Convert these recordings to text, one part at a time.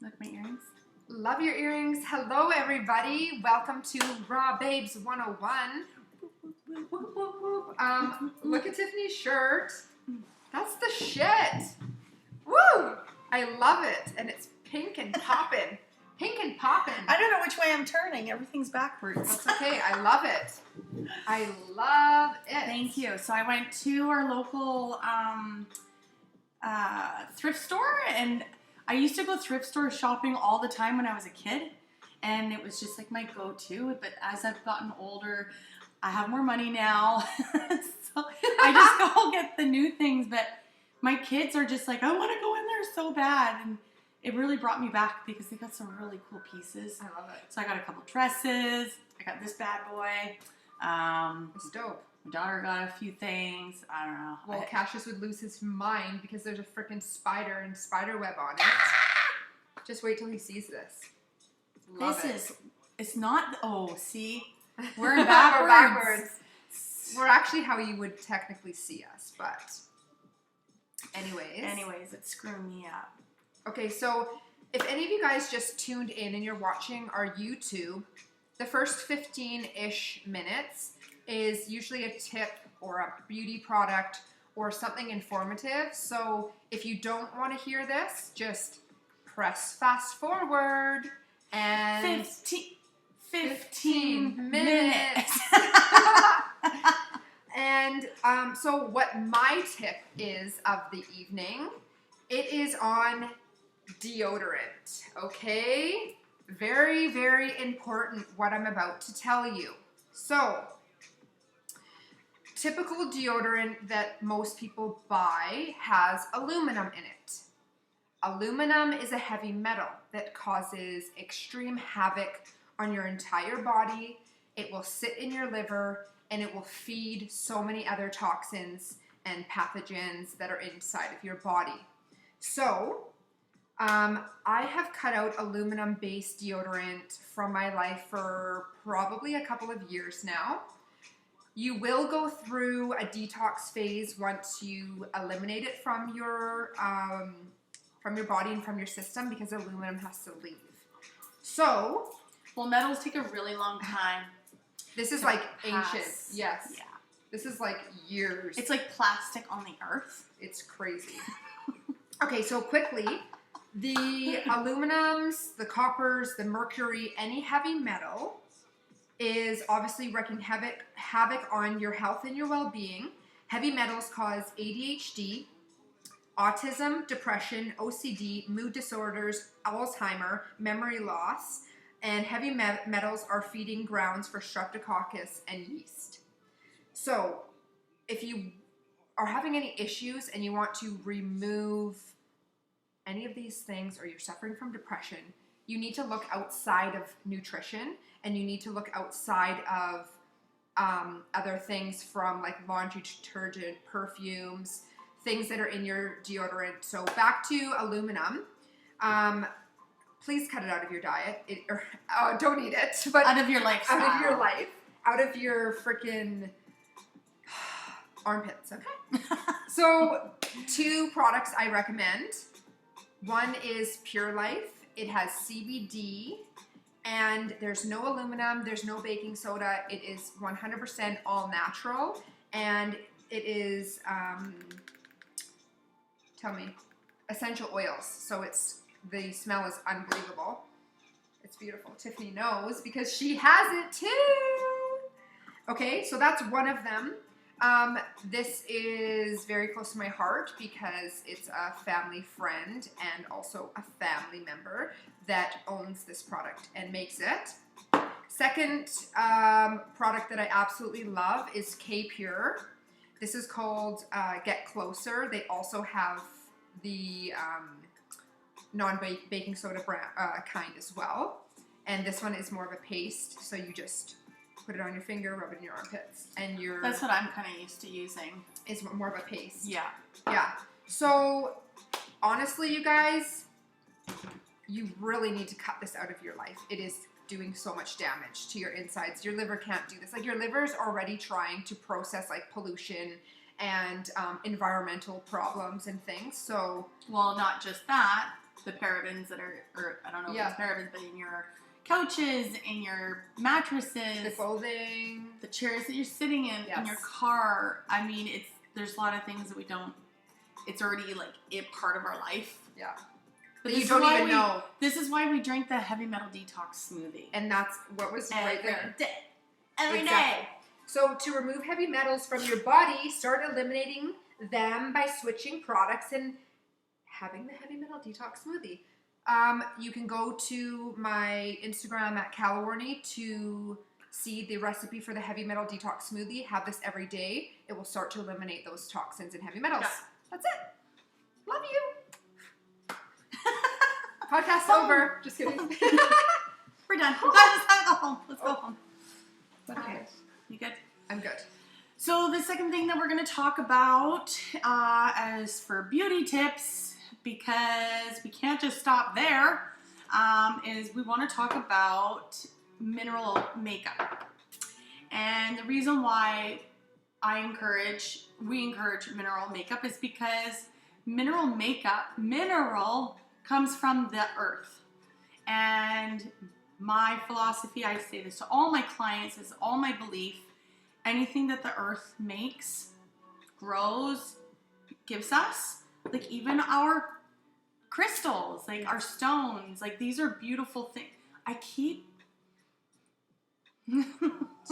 Look at my earrings. Love your earrings. Hello, everybody. Welcome to Raw Babes 101. Look at Tiffany's shirt. That's the shit. Woo! I love it. And it's pink and poppin'. Pink and poppin'. I don't know which way I'm turning. Everything's backwards. That's okay. I love it. I love it. Thank you. So I went to our local thrift store, and I used to go thrift store shopping all the time when I was a kid, and it was just like my go-to. But as I've gotten older, I have more money now, so I just go get the new things. But my kids are just like, I want to go in there so bad, and it really brought me back because they got some really cool pieces. I love it. So I got a couple dresses. I got this bad boy. It's dope. My daughter got a few things. I don't know. Well, Cassius would lose his mind because there's a freaking spider and spider web on it. Just wait till he sees this. Love it. It's not, see? We're backwards. We're backwards. We're actually how you would technically see us, but anyways, it's screwing me up. Okay, so if any of you guys just tuned in and you're watching our YouTube, the first 15-ish minutes is usually a tip or a beauty product or something informative. So if you don't want to hear this, just press fast forward and 15 minutes. And so what my tip is of the evening, it is on deodorant, okay? Very, very important what I'm about to tell you. So, typical deodorant that most people buy has aluminum in it. Aluminum is a heavy metal that causes extreme havoc on your entire body. It will sit in your liver and it will feed so many other toxins and pathogens that are inside of your body. So, I have cut out aluminum-based deodorant from my life for probably a couple of years now. You will go through a detox phase once you eliminate it from your body and from your system because aluminum has to leave. So, well, metals take a really long time. This is like pass. Ancient. Yes. Yeah. This is like years. It's like plastic on the earth. It's crazy. Okay, so quickly, the aluminums, the coppers, the mercury, any heavy metal is obviously wreaking havoc on your health and your well-being. Heavy metals cause ADHD, autism, depression, OCD, mood disorders, Alzheimer, memory loss, and heavy metals are feeding grounds for streptococcus and yeast. So if you are having any issues and you want to remove any of these things, or you're suffering from depression, you need to look outside of nutrition, and you need to look outside of other things from like laundry detergent, perfumes, things that are in your deodorant. So back to aluminum. Please cut it out of your diet. Don't eat it, but out of your lifestyle. Out of your life. Out of your freaking armpits, okay? So 2 products I recommend. One is Pure Life. It has CBD, and there's no aluminum, there's no baking soda. It is 100% all natural, and it is, essential oils. So the smell is unbelievable. It's beautiful. Tiffany knows because she has it too. Okay, so that's one of them. This is very close to my heart because it's a family friend and also a family member that owns this product and makes it. Second product that I absolutely love is K-Pure. This is called Get Closer. They also have the non-baking soda kind as well. And this one is more of a paste, so you just put it on your finger, rub it in your armpits, and That's what I'm kind of used to using. Is more of a paste. Yeah. Yeah. So, honestly, you guys, you really need to cut this out of your life. It is doing so much damage to your insides. Your liver can't do this. Like, your liver is already trying to process, like, pollution and environmental problems and things. So, well, not just that. the parabens that are, or I don't know if Yeah. it's parabens, but in your couches, in your mattresses, The clothing, the chairs that you're sitting in Yes. your car. I mean, there's a lot of things that we don't. It's already like part of our life. yeah. But That you this don't is why even know. This is why we drink the heavy metal detox smoothie. And that's what was right there. Every Exactly. day. So to remove heavy metals from your body, start eliminating them by switching products and having the heavy metal detox smoothie. You can go to my Instagram at Calawarney to see the recipe for the heavy metal detox smoothie. Have this every day. It will start to eliminate those toxins and heavy metals. Yeah. That's it. Love you. Podcast over. Just kidding. We're done. Guys, let's go home. Let's go home. Okay. You good? I'm good. So the second thing that we're going to talk about as for beauty tips, because we can't just stop there, is we want to talk about mineral makeup. And the reason why we encourage mineral makeup is because mineral comes from the earth. And my philosophy, I say this to all my clients, is all my belief, anything that the earth makes, grows, gives us, like even our crystals, like our stones, like these are beautiful things.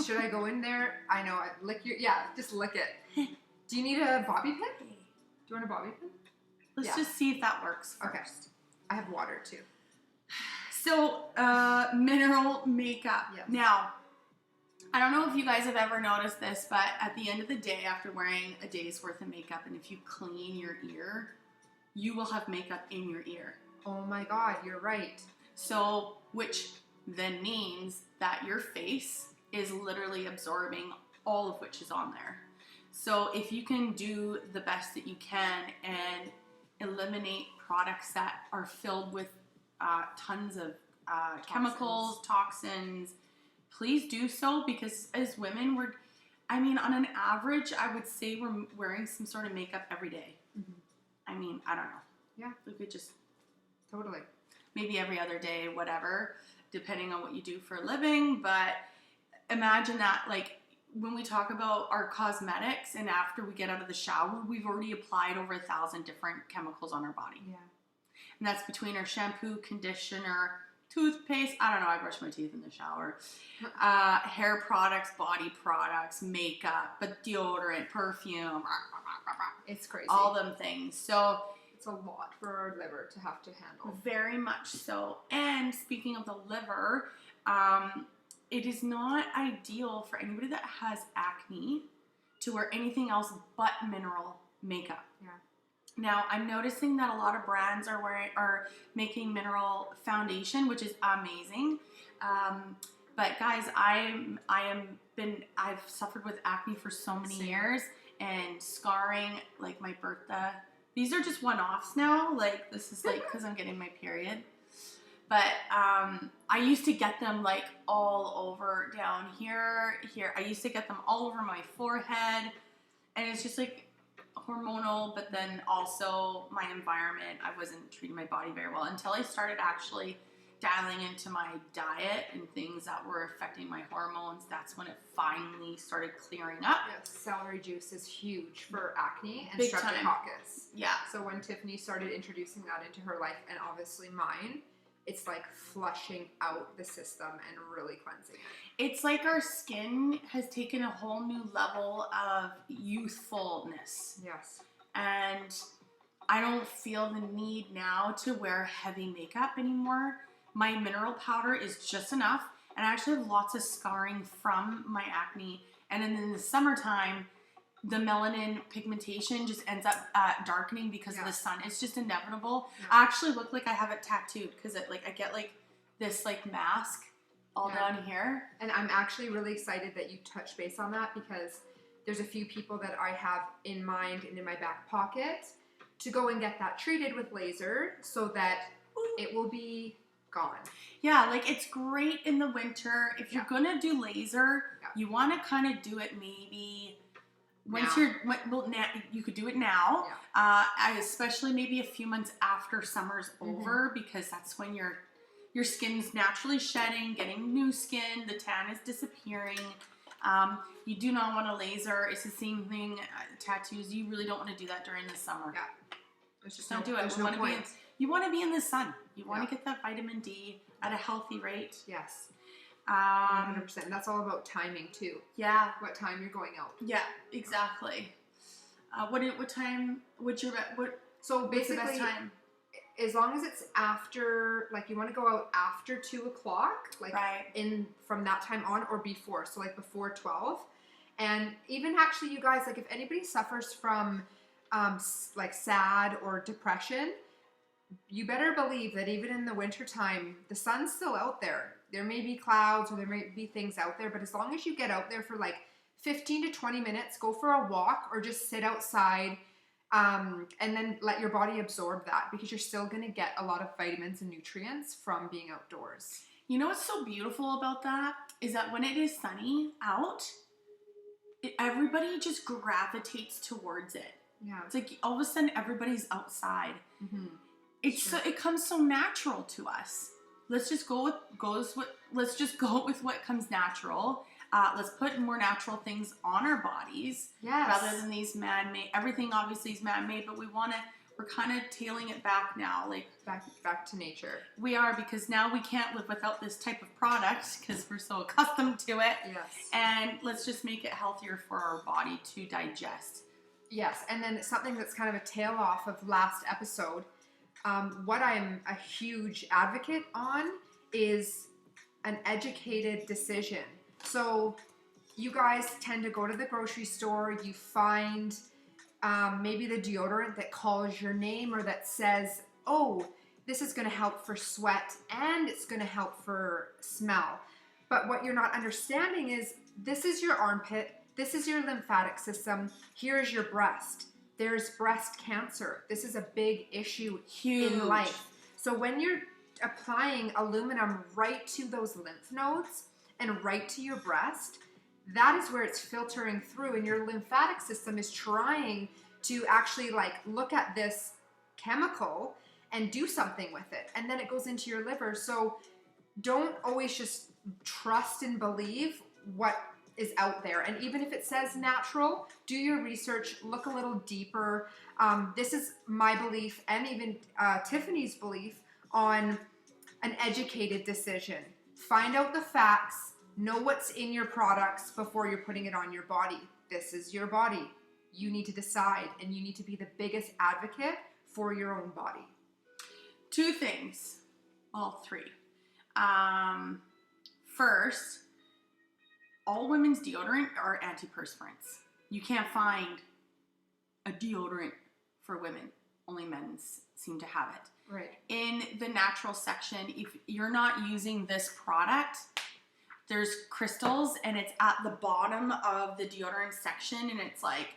Should I go in there? I know. Just lick it. Do you need a bobby pin? Do you want a bobby pin? Let's just see if that works first. Okay. I have water too. So, mineral makeup. Yes. Now, I don't know if you guys have ever noticed this, but at the end of the day, after wearing a day's worth of makeup, and if you clean your ear, you will have makeup in your ear. Oh my God, you're right. So, which then means that your face is literally absorbing all of which is on there. So if you can do the best that you can and eliminate products that are filled with tons of chemicals, toxins, please do so, because as women, on an average, I would say we're wearing some sort of makeup every day. Mm-hmm. I mean, I don't know. Yeah. We could just Totally. maybe every other day, whatever, depending on what you do for a living. But imagine that, like, when we talk about our cosmetics and after we get out of the shower, we've already applied over 1,000 different chemicals on our body. Yeah. And that's between our shampoo, conditioner, toothpaste. I don't know. I brush my teeth in the shower. Hair products, body products, makeup, but deodorant, perfume. It's crazy. All them things. So it's a lot for our liver to have to handle. very much so. And speaking of the liver, it is not ideal for anybody that has acne to wear anything else but mineral makeup. Yeah. Now, I'm noticing that a lot of brands are making mineral foundation, which is amazing. But guys, I've suffered with acne for so many years, and scarring, like my Bertha. These are just one-offs now. Like, this is like because I'm getting my period. But I used to get them like all over down here. I used to get them all over my forehead, and it's just like hormonal, but then also my environment. I wasn't treating my body very well until I started actually dialing into my diet and things that were affecting my hormones. That's when it finally started clearing up. Yes, celery juice is huge for acne and Big time. streptococcus. Yeah. So when Tiffany started introducing that into her life, and obviously mine, it's like flushing out the system and really cleansing it. It's like our skin has taken a whole new level of youthfulness. Yes. And I don't feel the need now to wear heavy makeup anymore. My mineral powder is just enough. And I actually have lots of scarring from my acne. And then in the summertime, the melanin pigmentation just ends up darkening because of the sun. It's just inevitable. Yeah. I actually look like I have it tattooed because I get like this like mask all down here. And I'm actually really excited that you touched base on that, because there's a few people that I have in mind and in my back pocket to go and get that treated with laser so that it will be gone. Yeah, like it's great in the winter. If you're gonna do laser, you want to kind of do it maybe Once now. now you could do it now. Yeah. Especially maybe a few months after summer's over, because that's when your skin's naturally shedding, getting new skin, the tan is disappearing. You do not want to laser. It's the same thing. Tattoos. You really don't want to do that during the summer. Yeah. It's just don't do it. You want to be in the sun. You want to get that vitamin D at a healthy rate. Yes. 100%. That's all about timing too. Yeah. What time you're going out. Yeah, exactly. What time would you so basically what's the best time? As long as it's after, like, you want to go out after 2 o'clock, like from that time on, or before, so like before 12. And even actually, you guys, like, if anybody suffers from like SAD or depression, you better believe that even in the wintertime, the sun's still out there. There may be clouds or there may be things out there, but as long as you get out there for like 15 to 20 minutes, go for a walk or just sit outside, and then let your body absorb that, because you're still going to get a lot of vitamins and nutrients from being outdoors. You know what's so beautiful about that is that when it is sunny out, everybody just gravitates towards it. Yeah. It's like all of a sudden everybody's outside. Mm-hmm. It comes so natural to us. Let's just go with what comes natural. Let's put more natural things on our bodies, rather than these man-made. Everything obviously is man-made, but we're kind of tailing it back now, like back to nature. We are, because now we can't live without this type of product because we're so accustomed to it. Yes. And let's just make it healthier for our body to digest. Yes, and then something that's kind of a tail off of last episode. What I'm a huge advocate on is an educated decision. So you guys tend to go to the grocery store, you find maybe the deodorant that calls your name or that says, oh, this is going to help for sweat and it's going to help for smell. But what you're not understanding is this is your armpit, this is your lymphatic system, here's your breast. There's breast cancer. This is a big issue in life. So when you're applying aluminum right to those lymph nodes and right to your breast, that is where it's filtering through, and your lymphatic system is trying to actually like look at this chemical and do something with it. And then it goes into your liver. So don't always just trust and believe what is out there. And even if it says natural, do your research, look a little deeper. This is my belief, and even Tiffany's belief, on an educated decision. Find out the facts, know what's in your products before you're putting it on your body. This is your body. You need to decide, and you need to be the biggest advocate for your own body. 2 things. Well, 3. First, all women's deodorant are antiperspirants. You can't find a deodorant for women. Only men seem to have it. Right. In the natural section, if you're not using this product, there's crystals, and it's at the bottom of the deodorant section, and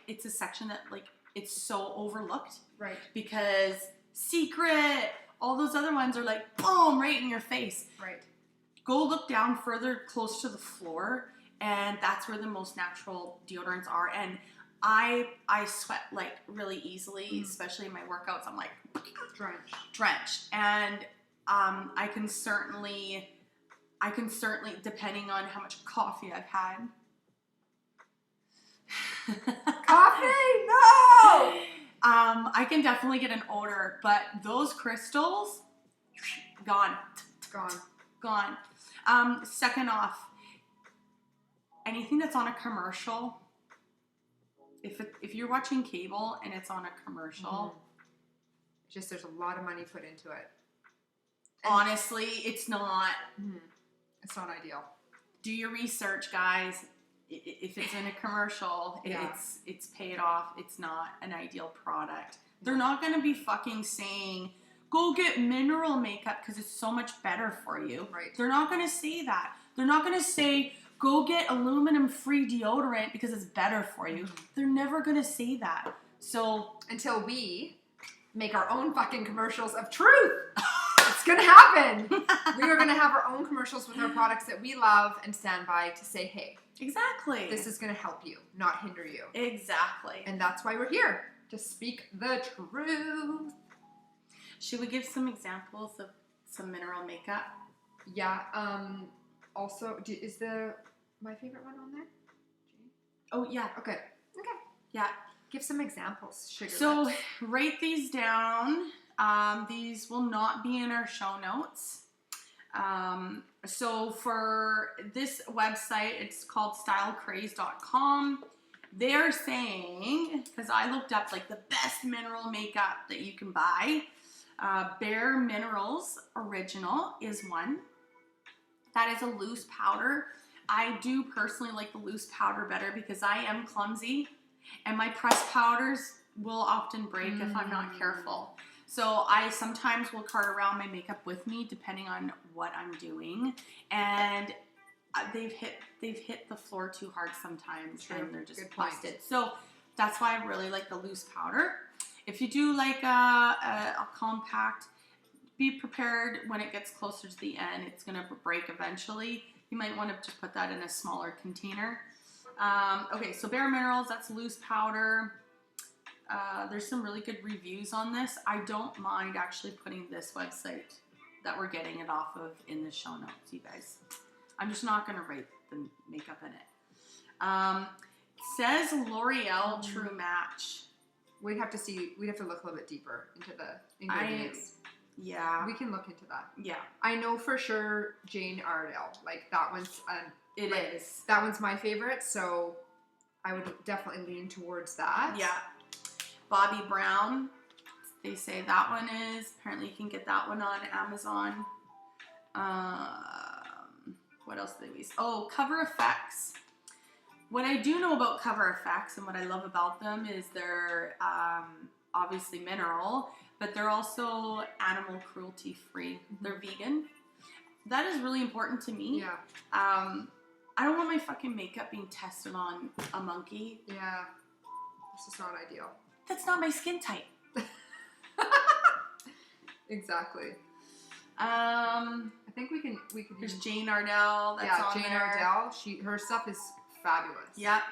it's a section that like it's so overlooked. Right. Because Secret, all those other ones are like boom, right in your face. Right. Go look down further, close to the floor. And that's where the most natural deodorants are. And I sweat like really easily, especially in my workouts. I'm like drenched. And I can certainly, depending on how much coffee I've had. Coffee? No! I can definitely get an odor, but those crystals, gone. Second off, anything that's on a commercial, if you're watching cable and it's on a commercial, just there's a lot of money put into it. And honestly, it's not. It's not ideal. Do your research, guys. If it's in a commercial, it's paid off. It's not an ideal product. They're not going to be fucking saying, go get mineral makeup because it's so much better for you. Right. They're not going to say that. They're not going to say, go get aluminum-free deodorant because it's better for you. They're never going to say that. So until we make our own fucking commercials of truth. It's It's going to happen. We are going to have our own commercials with our products that we love and stand by to say, hey. Exactly. This is going to help you, not hinder you. Exactly. And that's why we're here, to speak the truth. Should we give some examples of some mineral makeup? Yeah. Also, is my favorite one on there? Oh, yeah. Okay. Yeah. Give some examples, Sugar So Lips. write these down. These will not be in our show notes. So for this website, it's called stylecraze.com. They're saying, because I looked up like the best mineral makeup that you can buy, Bare Minerals Original is one. That is a loose powder. I do personally like the loose powder better because I am clumsy and my pressed powders will often break if I'm not careful. So I sometimes will cart around my makeup with me depending on what I'm doing, and they've hit the floor too hard sometimes. True. And they're just busted. So that's why I really like the loose powder. If you do like a compact, be prepared when it gets closer to the end. It's gonna break eventually. You might want to just put that in a smaller container. Okay, so Bare Minerals, that's loose powder. There's some really good reviews on this. I don't mind actually putting this website that we're getting it off of in the show notes, you guys. I'm just not going to rate the makeup in it. It says L'Oreal True Match. We'd have to look a little bit deeper into the ingredients. Yeah. We can look into that. Yeah. I know for sure Jane Iredale. Like, that one's... It is. That one's my favorite, so I would definitely lean towards that. Yeah. Bobbi Brown, they say that one is. Apparently you can get that one on Amazon. What else do they use? Oh, Cover Effects. What I do know about Cover Effects and what I love about them is they're obviously mineral, but they're also animal cruelty free. Mm-hmm. They're vegan. That is really important to me. Yeah. I don't want my fucking makeup being tested on a monkey. Yeah. This is not ideal. That's not my skin type. Exactly. I think we can. There's Jane Iredale. That's on Jane there. Iredale. Her stuff is fabulous. Yep.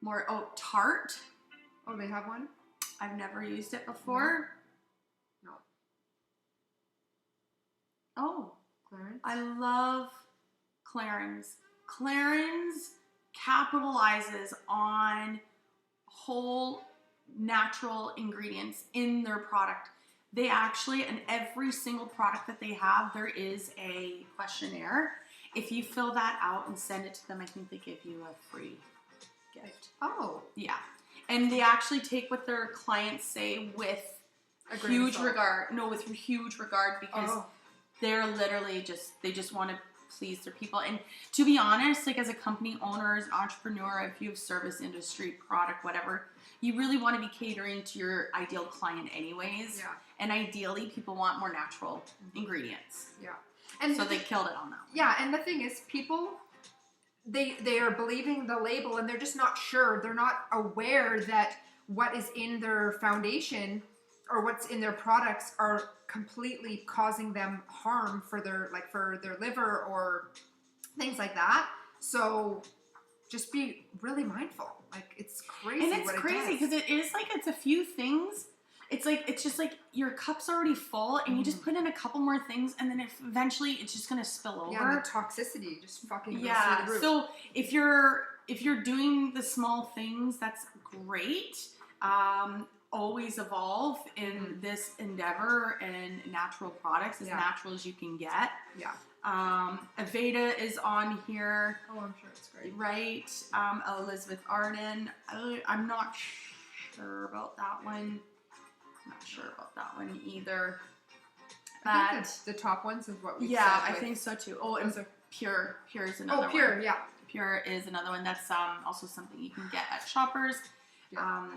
More. Oh, Tarte. Oh, they have one. I've never used it before. No. Oh. Clarins. I love Clarins. Clarins capitalizes on whole natural ingredients in their product. They actually, in every single product that they have, there is a questionnaire. If you fill that out and send it to them, I think they give you a free gift. Oh. Yeah. And they actually take what their clients say with huge regard. No, with huge regard, because they're literally they just want to please their people. And to be honest, like as a company owner, as an entrepreneur, if you have service industry, product, whatever, you really want to be catering to your ideal client anyways. Yeah. And ideally, people want more natural ingredients. Yeah. And so they killed it on that one. Yeah, and the thing is, people, they are believing the label and they're just not sure. They're not aware that what is in their foundation or what's in their products are completely causing them harm for their liver or things like that. So just be really mindful. Like, it's crazy. And it's crazy because it's a few things. It's just like your cup's already full and you just put in a couple more things and then eventually it's just gonna spill over. Yeah, the toxicity just fucking goes through the roof. So if you're doing the small things, that's great. Always evolve in this endeavor and natural products, as natural as you can get. Yeah. Aveda is on here. Oh, I'm sure it's great. Right. Elizabeth Arden. I'm not sure about that one. Not sure about that one either. I think the top ones is what we said. Yeah, I think so too. Oh, and Pure. Pure is another one. Oh, Pure, yeah. Pure is another one. That's also something you can get at Shoppers. Yeah.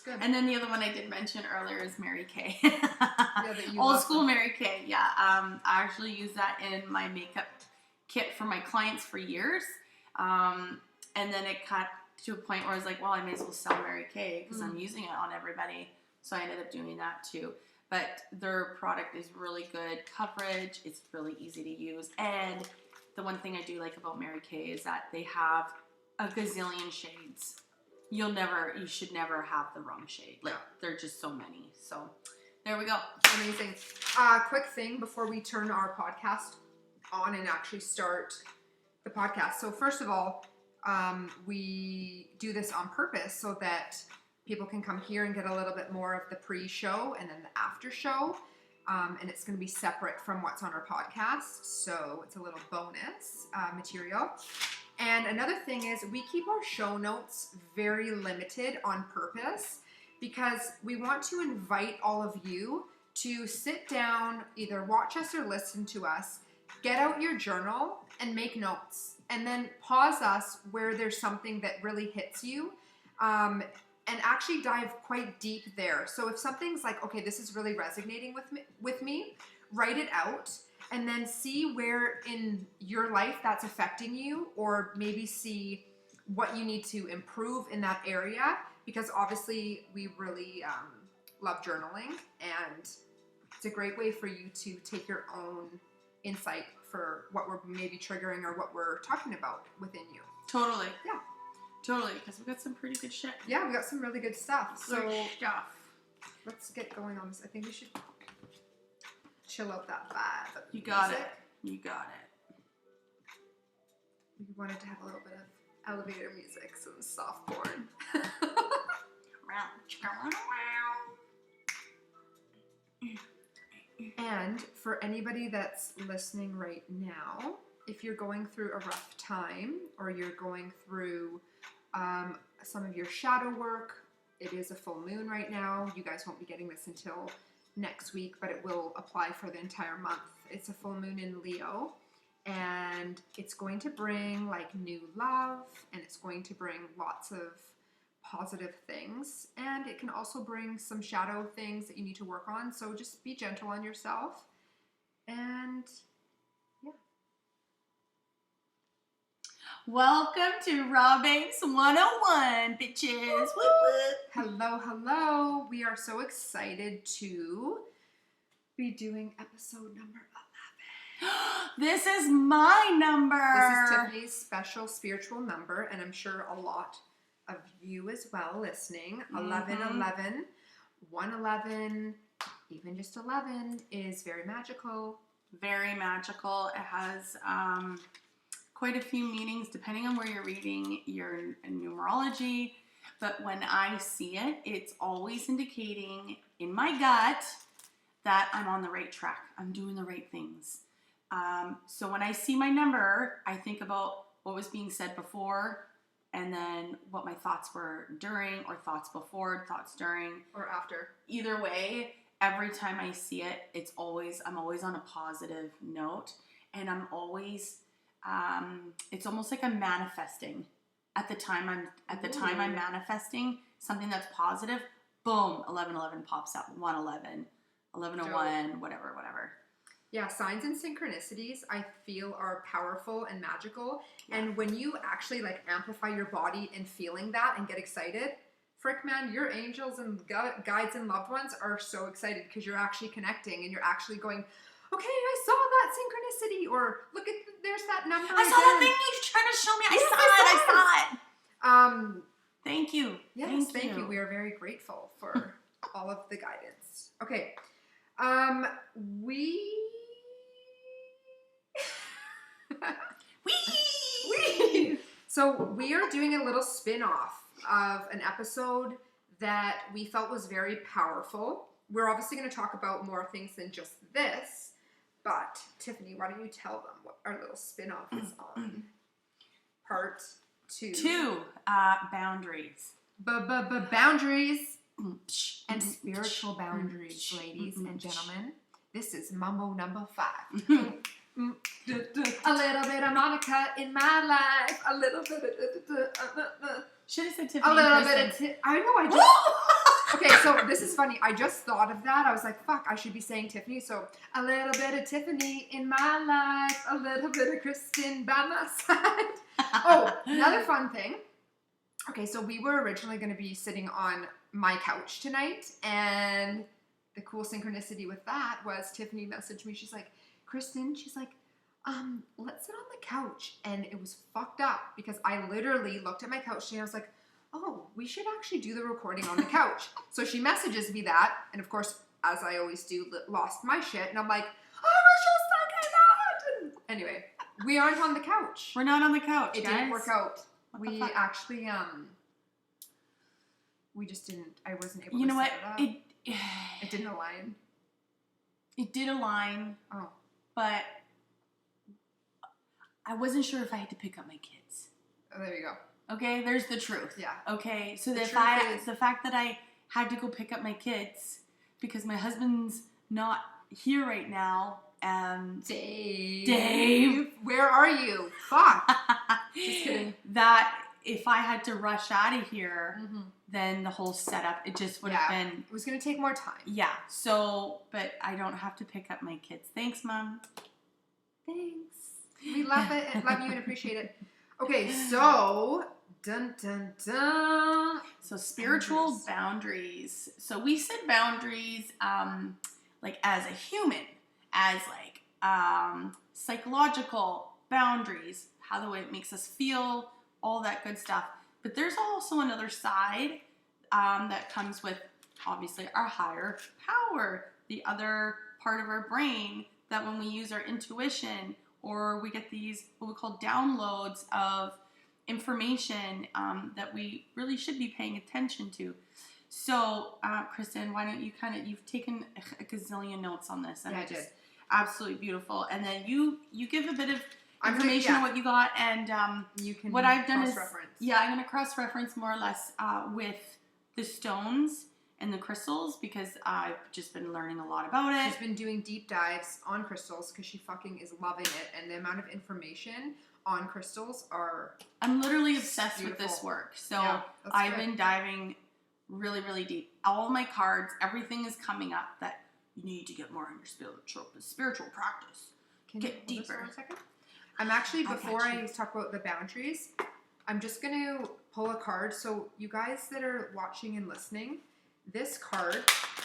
Good. And then the other one I did mention earlier is Mary Kay. That you Old school Mary Kay, yeah. I actually use that in my makeup kit for my clients for years. And then it got to a point where I was like, well, I may as well sell Mary Kay because I'm using it on everybody. So I ended up doing that too. But their product is really good coverage. It's really easy to use. And the one thing I do like about Mary Kay is that they have a gazillion shades. You should never have the wrong shade. Like, there are just so many. So, there we go. Amazing. Quick thing before we turn our podcast on and actually start the podcast. So, first of all, we do this on purpose so that people can come here and get a little bit more of the pre-show and then the after show. And it's going to be separate from what's on our podcast. So, it's a little bonus material. And another thing is we keep our show notes very limited on purpose because we want to invite all of you to sit down, either watch us or listen to us, get out your journal and make notes, and then pause us where there's something that really hits you, and actually dive quite deep there. So if something's like, okay, this is really resonating with me, write it out. And then see where in your life that's affecting you, or maybe see what you need to improve in that area, because obviously we really love journaling, and it's a great way for you to take your own insight for what we're maybe triggering or what we're talking about within you. Totally. Yeah. Totally, because we got some pretty good shit. Yeah, we got some really good stuff. So Good stuff. let's get going on this. I think we should chill out that vibe. You got it. You got it. We wanted to have a little bit of elevator music, some soft porn. And for anybody that's listening right now, if you're going through a rough time or you're going through some of your shadow work, it is a full moon right now. You guys won't be getting this until next week, but it will apply for the entire month. It's a full moon in Leo, and it's going to bring like new love, and it's going to bring lots of positive things, and it can also bring some shadow things that you need to work on. So just be gentle on yourself, and yeah. Welcome to Raw Babes 101, bitches. Whoop, whoop. Hello. We are so excited to be doing episode number 11. This is my number. This is Tiffany's special spiritual number, and I'm sure a lot of you as well listening. 1111, 111, even just 11 is very magical. Very magical. It has quite a few meanings depending on where you're reading your numerology. But when I see it, it's always indicating in my gut that I'm on the right track. I'm doing the right things. So when I see my number, I think about what was being said before, and then what my thoughts were during, or thoughts before, thoughts during, Or after. Either way, every time I see it, I'm always on a positive note, and I'm always, it's almost like I'm manifesting. At the time I'm manifesting something that's positive, boom, 1111 pops up, 111, 1101, whatever. Yeah, signs and synchronicities I feel are powerful and magical. Yeah. And when you actually like amplify your body and feeling that and get excited, frick man, your angels and guides and loved ones are so excited because you're actually connecting and you're actually going, okay, I saw that synchronicity, or look at, there's that number. I saw that thing you were trying to show me. I saw it. Thank you. Yes, thank you. We are very grateful for all of the guidance. Okay. So we are doing a little spin-off of an episode that we felt was very powerful. We're obviously going to talk about more things than just this, but Tiffany, why don't you tell them what our little spin-off is on? Part 2. Boundaries. Boundaries and spiritual boundaries, ladies and gentlemen. This is Mambo number 5. A little bit of Monica in my life. A little bit of... Should have said Tiffany. A little bit of... I know, I just... Okay, so this is funny. I just thought of that. I was like, fuck, I should be saying Tiffany. So, a little bit of Tiffany in my life. A little bit of Kristen by my side. Oh, another fun thing. Okay, so we were originally going to be sitting on my couch tonight, and the cool synchronicity with that was Tiffany messaged me. She's like, Kristen, she's like, let's sit on the couch. And it was fucked up because I literally looked at my couch and I was like, oh, we should actually do the recording on the couch. So she messages me that. And of course, as I always do, lost my shit. And I'm like, I was just thinking that. And anyway, we aren't on the couch. We're not on the couch, It guys. didn't work out. What We the fuck? actually, we just didn't, I wasn't able You to know what? set it up. It didn't align. It did align, Oh. but I wasn't sure if I had to pick up my kids. Oh, there you go. Okay, there's the truth. Yeah. Okay, so The the truth is- the fact that I had to go pick up my kids because my husband's not here right now. Dave. Where are you? Fuck. Just kidding. That if I had to rush out of here, Mm-hmm. then the whole setup, it just would Yeah. have been, It was going to take more time. yeah. So, but I don't have to pick up my kids. Thanks, Mom. Thanks. We love it and love you and appreciate it. Okay, so dun dun dun. So spiritual Boundaries. boundaries. So we set boundaries, like as a human, as like psychological boundaries, how the way it makes us feel, all that good stuff. But there's also another side that comes with obviously our higher power, the other part of our brain that when we use our intuition or we get these what we call downloads of information that we really should be paying attention to. So, Kristen, why don't you you've taken a gazillion notes on this, and Yeah, I it's did. absolutely beautiful. And then you give a bit of I'm information gonna- on what you got, and You can what I've done is, cross-reference. yeah, I'm going to cross-reference more or less with the stones and the crystals because I've just been learning a lot about it. She's been doing deep dives on crystals because she fucking is loving it, and the amount of information on crystals are I'm literally obsessed with this beautiful. work. So Yeah, that's I've good. been diving really, really deep. All my cards, everything is coming up that you need to get more on your spiritual practice. Can Get you hold this deeper. for a second? I'm actually, I got before you. I talk about the boundaries, I'm just going to pull a card. So you guys that are watching and listening, this card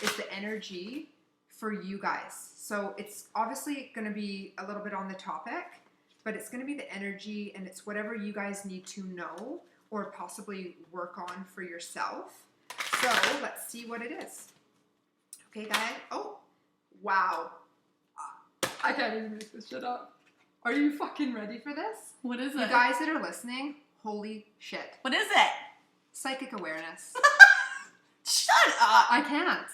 is the energy for you guys. So it's obviously going to be a little bit on the topic, but it's going to be the energy, and it's whatever you guys need to know or possibly work on for yourself. So let's see what it is. Okay, guys. Oh, wow. I can't even make this shit up. Are you fucking ready for this? What is You it? guys that are listening, holy shit. What is it? Psychic awareness. Shut up. I can't.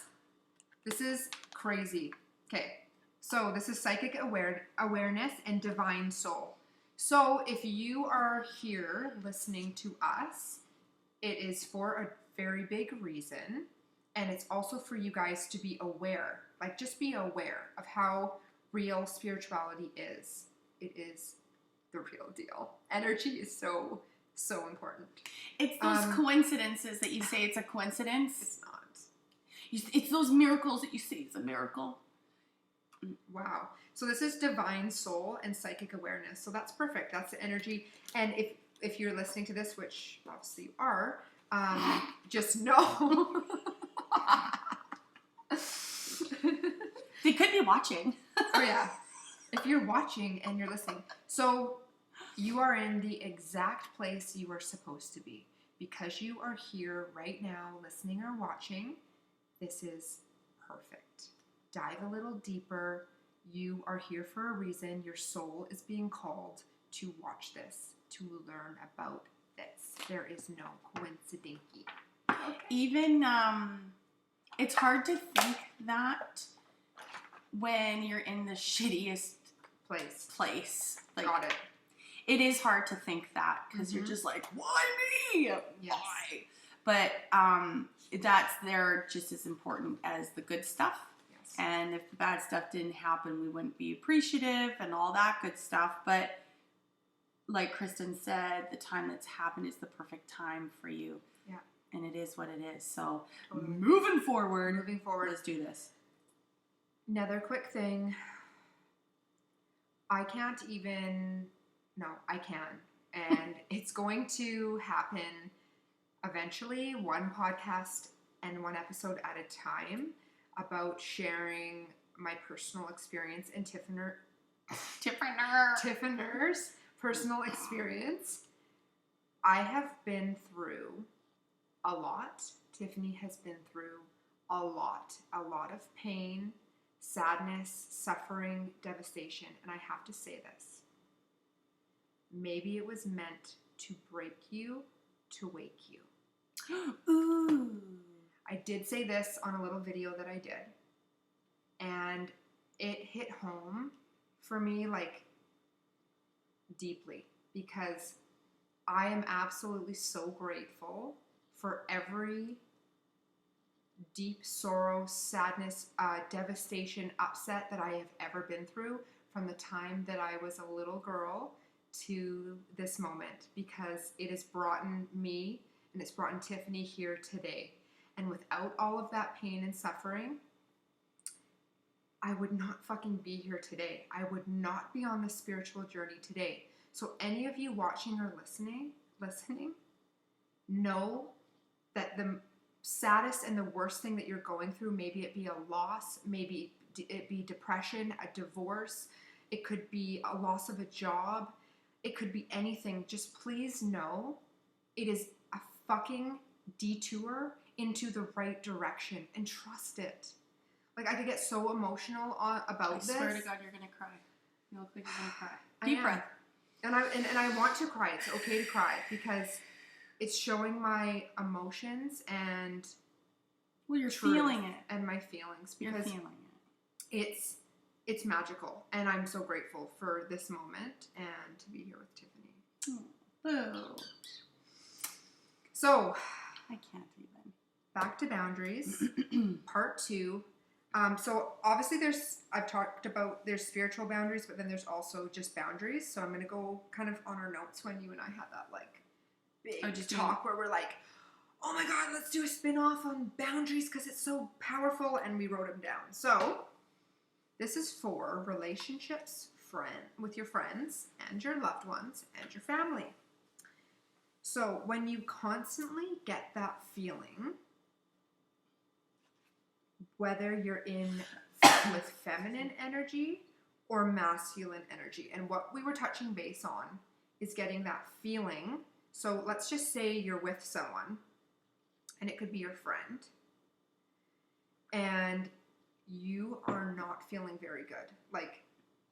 This is crazy. Okay, so this is psychic awareness and divine soul. So if you are here listening to us, it is for a very big reason, and it's also for you guys to be aware. Like, just be aware of how real spirituality is. It is the real deal. Energy is so important. It's those coincidences that you say it's a coincidence. It's not. It's those miracles that you say it's a miracle. Wow. So this is divine soul and psychic awareness. So that's perfect. That's the energy. And if you're listening to this, which obviously you are, just know. They could be watching. Oh yeah. If you're watching and you're listening, so you are in the exact place you are supposed to be. Because you are here right now listening or watching, this is perfect. Dive a little deeper. You are here for a reason. Your soul is being called to watch this, to learn about this. There is no coincidence. Okay. Even, it's hard to think that when you're in the shittiest place. Like, Got it. it is hard to think that because you're Mhm. just like, why me? Yes. Why? But that's there just as important as the good stuff. Yes. And if the bad stuff didn't happen, we wouldn't be appreciative and all that good stuff. But like Kristen said, the time that's happened is the perfect time for you. Yeah. And it is what it is. So Totally. moving forward, Moving let's do this. Another quick thing. I can't even. No, I can. And it's going to happen eventually, one podcast and one episode at a time. about sharing my personal experience and Tiffany's personal experience. I have been through a lot. Tiffany has been through a lot of pain, sadness, suffering, devastation. And I have to say this. Maybe it was meant to break you, to wake you. Ooh. I did say this on a little video that I did. And it hit home for me like deeply, because I am absolutely so grateful for every deep sorrow, sadness, devastation, upset that I have ever been through from the time that I was a little girl to this moment, because it has brought me and it's brought Tiffany here today. And without all of that pain and suffering, I would not fucking be here today. I would not be on this spiritual journey today. So any of you watching or listening, know that the saddest and the worst thing that you're going through, maybe it be a loss, maybe it be depression, a divorce, it could be a loss of a job, it could be anything. Just please know it is a fucking detour into the right direction, and trust it. Like, I could get so emotional about this. I swear to God, you're gonna cry. You look like you're gonna cry. Deep breath. And I want to cry. It's okay to cry, because it's showing my emotions and you're feeling it, and my feelings, because you're feeling it. It's magical, and I'm so grateful for this moment and to be here with Tiffany. Boo. So I can't even. Back to boundaries, part 2. So obviously I've talked about there's spiritual boundaries, but then there's also just boundaries. So I'm going to go kind of on our notes when you and I had that like big talk where we're like, oh my God, let's do a spin-off on boundaries because it's so powerful. And we wrote them down. So this is for relationships, with your friends and your loved ones and your family. So when you constantly get that feeling, whether you're with feminine energy or masculine energy. And what we were touching base on is getting that feeling. So let's just say you're with someone, and it could be your friend, and you are not feeling very good. Like,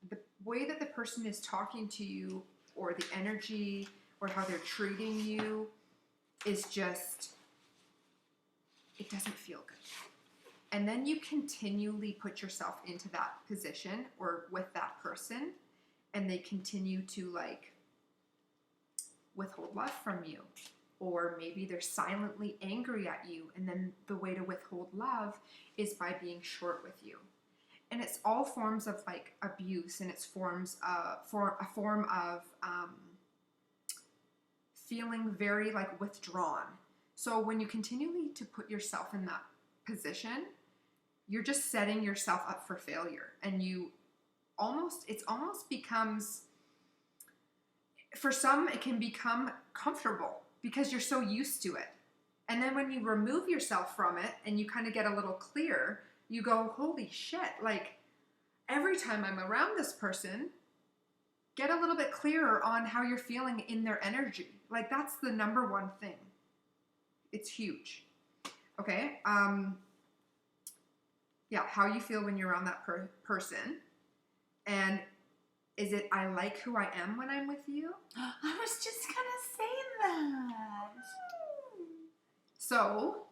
the way that the person is talking to you, or the energy, or how they're treating you is just, it doesn't feel good. And then you continually put yourself into that position or with that person, and they continue to like withhold love from you, or maybe they're silently angry at you. And then the way to withhold love is by being short with you. And it's all forms of like abuse, and it's a form of feeling very like withdrawn. So when you continually to put yourself in that position, you're just setting yourself up for failure. And it almost becomes, for some, it can become comfortable because you're so used to it. And then when you remove yourself from it and you kind of get a little clear, you go, holy shit, like every time I'm around this person, get a little bit clearer on how you're feeling in their energy. Like, that's the number one thing. It's huge. Okay. Yeah, how you feel when you're around that person. And is it, I like who I am when I'm with you? I was just going to say that. So,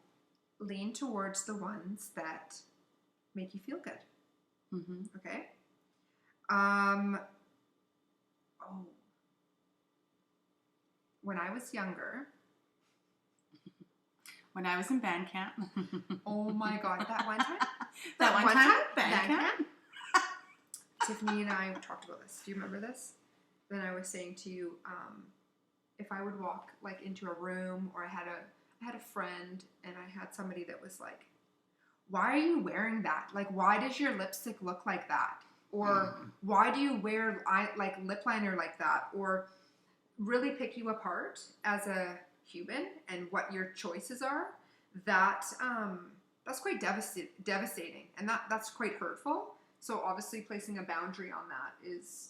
lean towards the ones that make you feel good. Mm-hmm. Okay? When I was younger. When I was in band camp. Oh my God, that one time? that one time? Band camp? Tiffany and I talked about this. Do you remember this? Then I was saying to you, if I would walk like into a room, or I had a friend and I had somebody that was like, why are you wearing that? Like, why does your lipstick look like that? Or why do you wear like lip liner like that? Or really pick you apart as a human and what your choices are. That that's quite devastating, and that's quite hurtful. So obviously placing a boundary on that is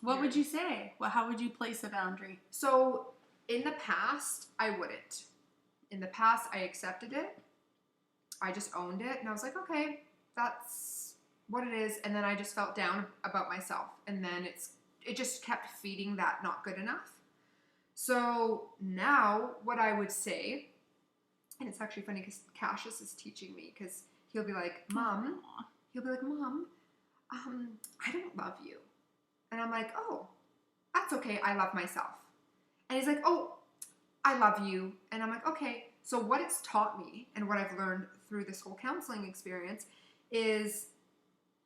What weird. would you say? Well, how would you place a boundary? So in the past, I wouldn't. In the past, I accepted it. I just owned it, and I was like, okay, that's what it is. And then I just felt down about myself, and then it just kept feeding that not good enough. So now what I would say, and it's actually funny because Cassius is teaching me, because he'll be like, Mom, I don't love you. And I'm like, oh, that's okay. I love myself. And he's like, oh, I love you. And I'm like, okay. So what it's taught me and what I've learned through this whole counseling experience is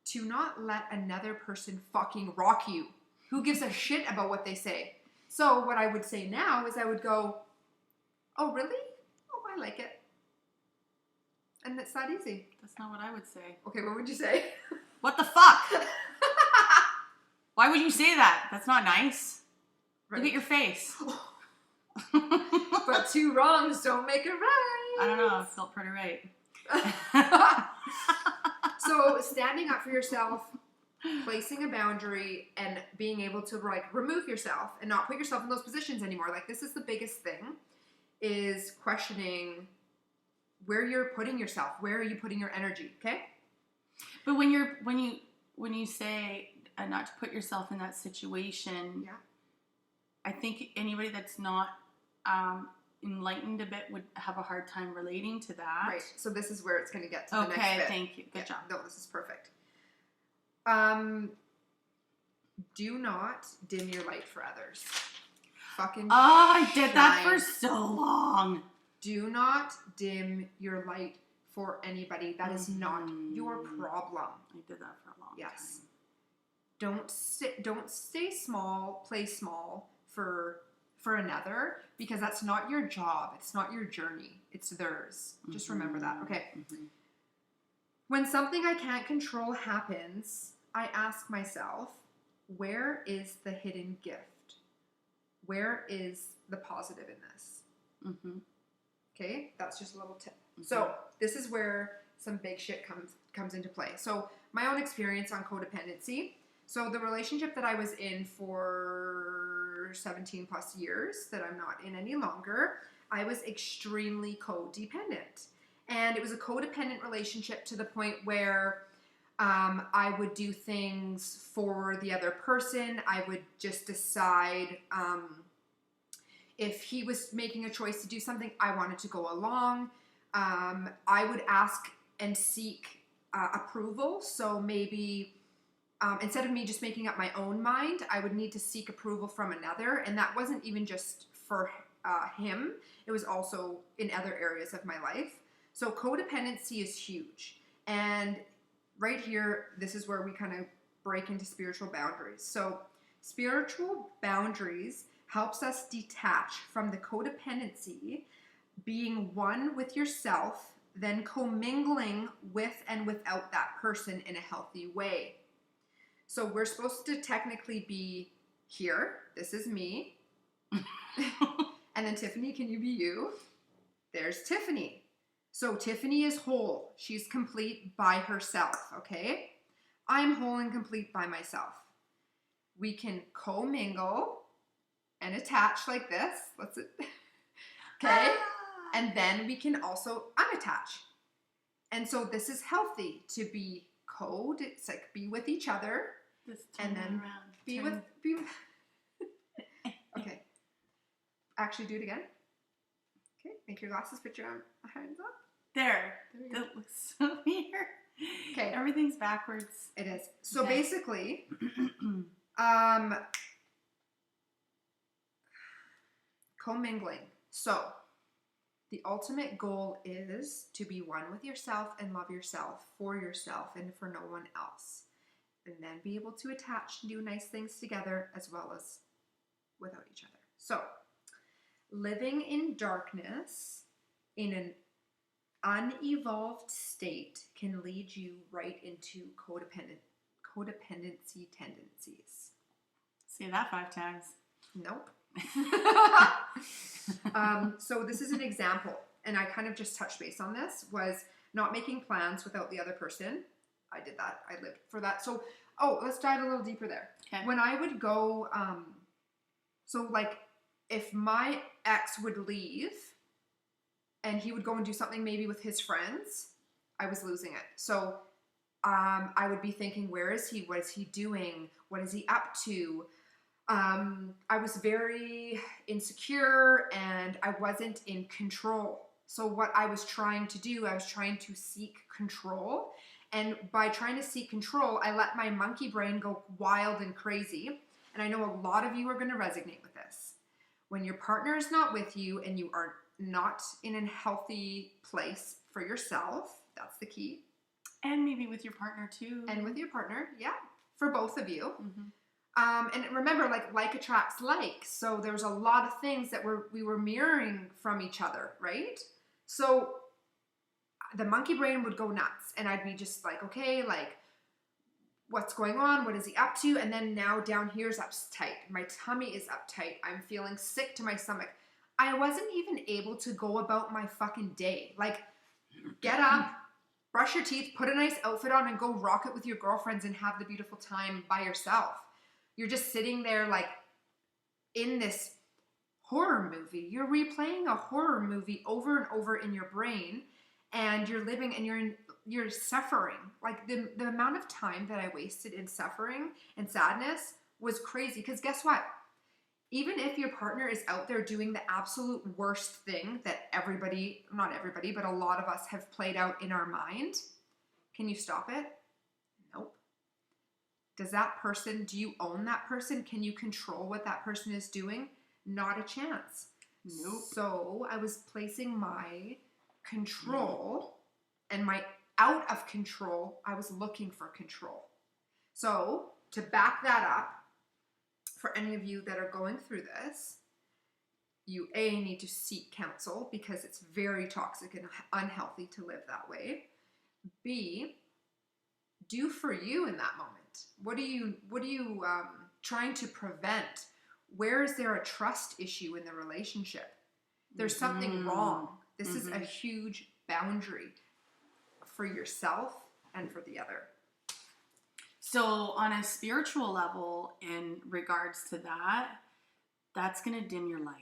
to not let another person fucking rock you. Who gives a shit about what they say? So what I would say now is I would go, oh, really? Oh, I like it. And it's that easy. That's not what I would say. Okay, what would you say? What the fuck? Why would you say that? That's not nice. Right. Look at your face. But two wrongs don't make it right. I don't know. It felt pretty right. So standing up for yourself, placing a boundary, and being able to remove yourself and not put yourself in those positions anymore. Like, this is the biggest thing, is questioning where you're putting yourself. Where are you putting your energy? Okay. But when you say not to put yourself in that situation, yeah, I think anybody that's not enlightened a bit would have a hard time relating to that. right. So this is where it's going to get to the next bit. Okay, thank you. Good job. No, this is perfect. Do not dim your light for others. Fucking. Oh, I did that shine. for so long. Do not dim your light for anybody. That is not your problem. I did that for a long Yes. time. Don't stay small, play small for another, because that's not your job. It's not your journey. It's theirs. Just remember that. Okay. Mm-hmm. When something I can't control happens, I ask myself, where is the hidden gift? Where is the positive in this? Mm-hmm. Okay, that's just a little tip. Mm-hmm. So this is where some big shit comes into play. So my own experience on codependency. So the relationship that I was in for 17 plus years, that I'm not in any longer, I was extremely codependent. And it was a codependent relationship to the point where I would do things for the other person. I would just decide if he was making a choice to do something, I wanted to go along. I would ask and seek approval. So maybe instead of me just making up my own mind, I would need to seek approval from another. And that wasn't even just for him. It was also in other areas of my life. So codependency is huge. And right here, this is where we kind of break into spiritual boundaries. So spiritual boundaries helps us detach from the codependency, being one with yourself, then commingling with and without that person in a healthy way. So we're supposed to technically be here. This is me. And then Tiffany, can you be you? There's Tiffany. So Tiffany is whole. She's complete by herself, okay? I'm whole and complete by myself. We can commingle and attach like this. Okay? And then we can also unattach. And so this is healthy to be code. It's like be with each other. And then be with. Okay. Actually do it again. Okay, make your glasses, put your hands up. There. That looks so weird. Okay. Everything's backwards. It is. So Okay. basically, commingling. So the ultimate goal is to be one with yourself and love yourself for yourself and for no one else. And then be able to attach and do nice things together as well as without each other. So living in darkness in an unevolved state can lead you right into codependency tendencies. Say that 5 times. Nope. So this is an example, and I kind of just touched base on this, was Not making plans without the other person. I did that. I lived for that. So, let's dive a little deeper there. Okay. When I would go, so like if my ex would leave and he would go and do something maybe with his friends, I was losing it. So I would be thinking, where is he? What is he doing? What is he up to? I was very insecure and I wasn't in control. So what I was trying to do, I was trying to seek control. And by trying to seek control, I let my monkey brain go wild and crazy. And I know a lot of you are going to resonate with this. When your partner is not with you and you are not in a healthy place for yourself, that's the key. And maybe with your partner too. And with your partner, yeah, for both of you. Mm-hmm. And remember, like attracts like. So there's a lot of things that we were mirroring from each other, right? So the monkey brain would go nuts, and I'd be just like, okay, like, what's going on? What is he up to? And then now down here's uptight. My tummy is uptight. I'm feeling sick to my stomach. I wasn't even able to go about my fucking day. Like, get up, brush your teeth, put a nice outfit on, and go rock it with your girlfriends and have the beautiful time by yourself. You're just sitting there like in this horror movie. You're replaying a horror movie over and over in your brain, and you're living and you're suffering. Like the amount of time that I wasted in suffering and sadness was crazy. Because guess what? Even if your partner is out there doing the absolute worst thing that everybody, not everybody, but a lot of us have played out in our mind, can you stop it? Nope. Does that person, do you own that person? Can you control what that person is doing? Not a chance. Nope. So I was placing my control and my out of control, I was looking for control. So to back that up, for any of you that are going through this, you need to seek counsel because it's very toxic and unhealthy to live that way. B, do for you in that moment. What are you trying to prevent? Where is there a trust issue in the relationship? There's something wrong. This is a huge boundary for yourself and for the other. So on a spiritual level, in regards to that, that's going to dim your light.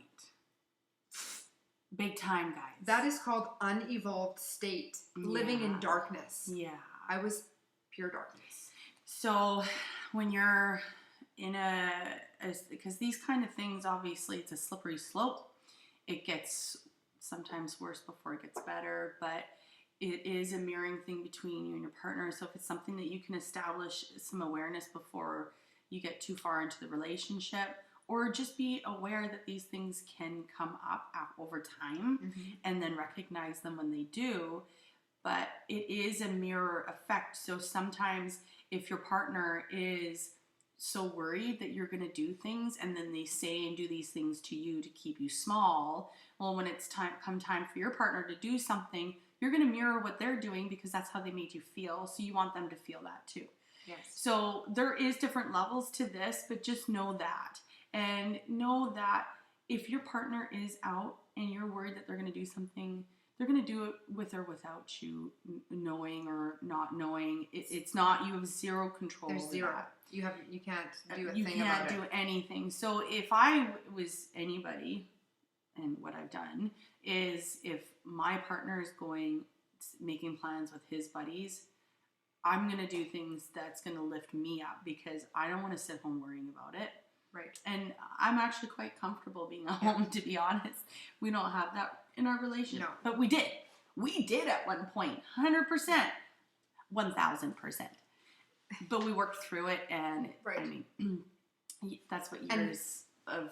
Big time, guys. That is called unevolved state, living in darkness. Yeah. I was pure darkness. So when you're in because these kind of things, obviously it's a slippery slope. It gets sometimes worse before it gets better, but it is a mirroring thing between you and your partner. So if it's something that you can establish some awareness before you get too far into the relationship, or just be aware that these things can come up over time and then recognize them when they do. But it is a mirror effect. So sometimes if your partner is so worried that you're going to do things and then they say and do these things to you to keep you small, well, when it's time for your partner to do something, you're going to mirror what they're doing because that's how they made you feel. So you want them to feel that too. Yes. So there is different levels to this, but just know that. And know that if your partner is out and you're worried that they're going to do something, they're going to do it with or without you knowing or not knowing. It's not, you have zero control. There's over zero. that. You can't do a You thing about it. can't do anything. So if I was anybody, and what I've done is if my partner is making plans with his buddies, I'm going to do things that's going to lift me up because I don't want to sit home worrying about it. Right. And I'm actually quite comfortable being at home, to be honest. We don't have that in our relationship. No. But we did. We did at one point. 100%. 1,000%. But we worked through it, and right. I mean, that's what years of...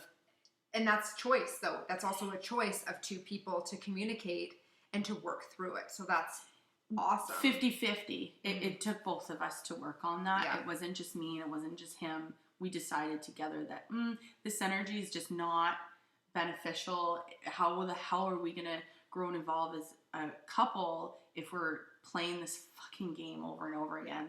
And that's choice, though. That's also a choice of two people to communicate and to work through it. So that's awesome. 50-50. It took both of us to work on that. Yeah. It wasn't just me and it wasn't just him. We decided together that this energy is just not beneficial. How the hell are we going to grow and evolve as a couple if we're playing this fucking game over and over again?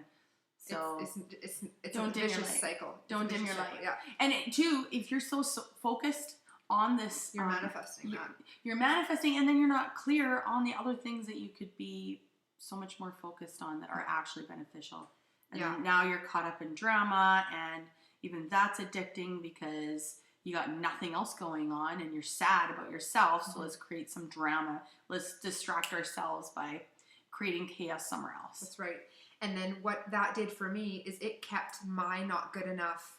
So it's don't a dim your vicious light. cycle. Don't dim your light. Yeah. And too, if you're so focused on this, you're manifesting that. You're manifesting, and then you're not clear on the other things that you could be so much more focused on that are actually beneficial. And Yeah. then now you're caught up in drama, and even that's addicting because you got nothing else going on and you're sad about yourself. So let's create some drama. Let's distract ourselves by creating chaos somewhere else. That's right. And then what that did for me is it kept my not good enough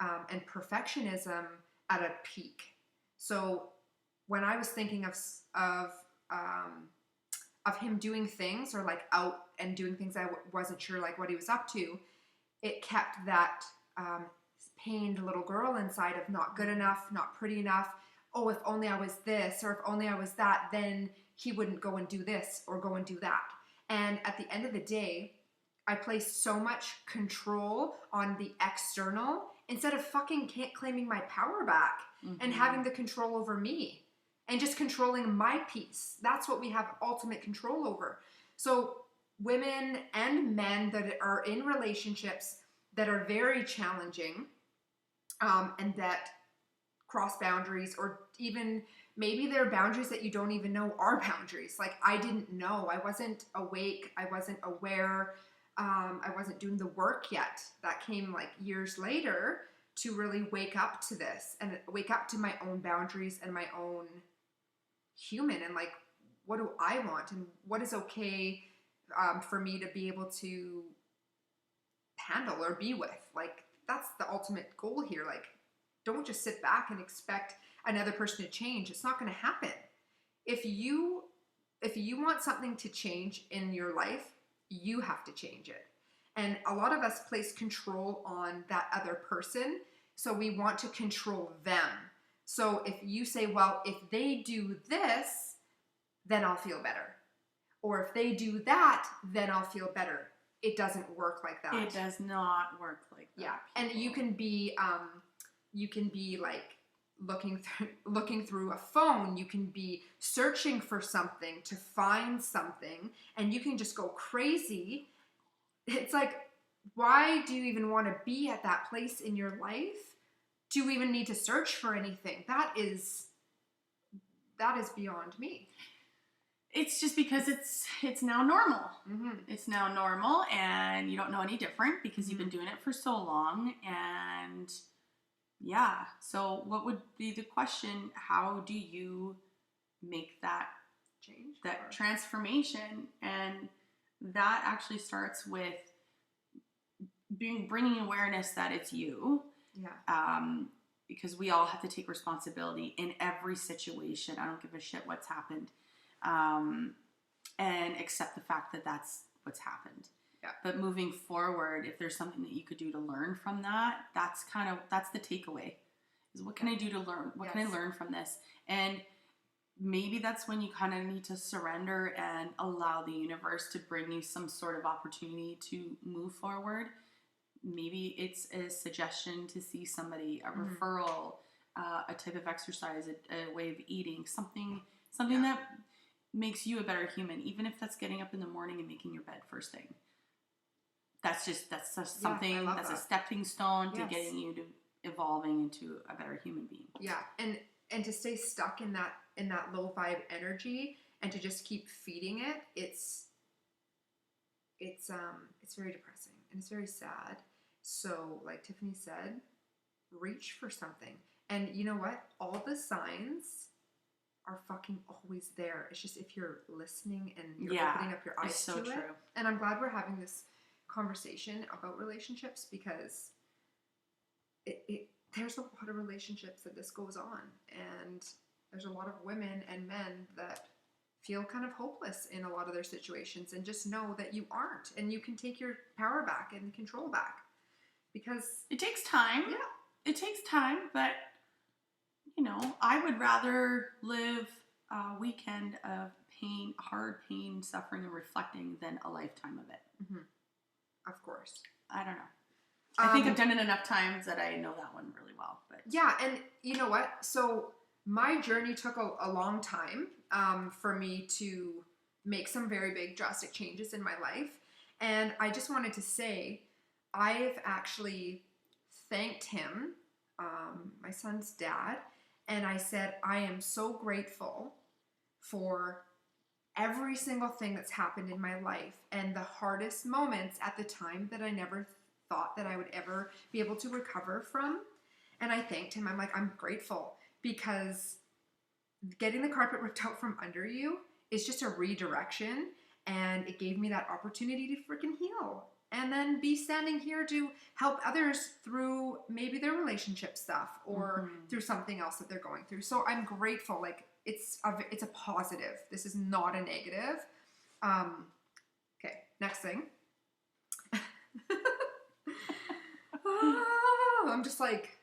and perfectionism at a peak. So when I was thinking of him doing things or like out and doing things I wasn't sure like what he was up to, it kept that pained little girl inside of not good enough, not pretty enough. Oh, if only I was this, or if only I was that, then he wouldn't go and do this or go and do that. And at the end of the day, I placed so much control on the external instead of fucking claiming my power back and having the control over me and just controlling my peace. That's what we have ultimate control over. So women and men that are in relationships that are very challenging and that cross boundaries, or even maybe they're boundaries that you don't even know are boundaries. Like I didn't know. I wasn't awake. I wasn't aware. I wasn't doing the work yet. That came like years later to really wake up to this and wake up to my own boundaries and my own human and like, what do I want and what is okay for me to be able to handle or be with. Like that's the ultimate goal here. Like don't just sit back and expect another person to change. It's not going to happen. If you want something to change in your life, you have to change it. And a lot of us place control on that other person. So we want to control them. So if you say, well, if they do this, then I'll feel better. Or if they do that, then I'll feel better. It doesn't work like that. It does not work like that. Yeah. And you can be like looking through a phone. You can be searching for something to find something, and you can just go crazy. It's like, why do you even want to be at that place in your life? Do you even need to search for anything? That is beyond me. It's just because it's now normal. It's now normal, and you don't know any different because you've been doing it for so long. And yeah, so what would be the question? How do you make that Change, that transformation? And that actually starts with bringing awareness that it's you. Yeah. Because we all have to take responsibility in every situation. I don't give a shit what's happened. And accept the fact that that's what's happened. Yeah. But moving forward, if there's something that you could do to learn from that, that's the takeaway. Is what can I do to learn? What can I learn from this? And maybe that's when you kind of need to surrender and allow the universe to bring you some sort of opportunity to move forward. Maybe it's a suggestion to see somebody, a referral, a type of exercise, a way of eating, something that makes you a better human, even if that's getting up in the morning and making your bed first thing. That's just something that's a stepping stone to getting you to evolving into a better human being. Yeah, and to stay stuck in that low vibe energy and to just keep feeding it, it's very depressing and it's very sad. So, like Tiffany said, reach for something. And you know what? All the signs are fucking always there. It's just if you're listening and you're opening up your eyes to it. And I'm glad we're having this conversation about relationships because there's a lot of relationships that this goes on, and there's a lot of women and men that feel kind of hopeless in a lot of their situations, and just know that you aren't, and you can take your power back and control back because it takes time. Yeah, it takes time, but I would rather live a weekend of pain, hard pain, suffering, and reflecting than a lifetime of it. Of course. I don't know. I think I've done it enough times that I know that one really well. But yeah, and you know what? So my journey took a long time for me to make some very big drastic changes in my life. And I just wanted to say, I've actually thanked him, my son's dad, and I said, I am so grateful for every single thing that's happened in my life and the hardest moments at the time that I never thought that I would ever be able to recover from. And I thanked him. I'm like, I'm grateful, because getting the carpet ripped out from under you is just a redirection, and it gave me that opportunity to freaking heal and then be standing here to help others through maybe their relationship stuff or through something else that they're going through. So I'm grateful. Like, it's a positive. This is not a negative. Okay, next thing. I'm just like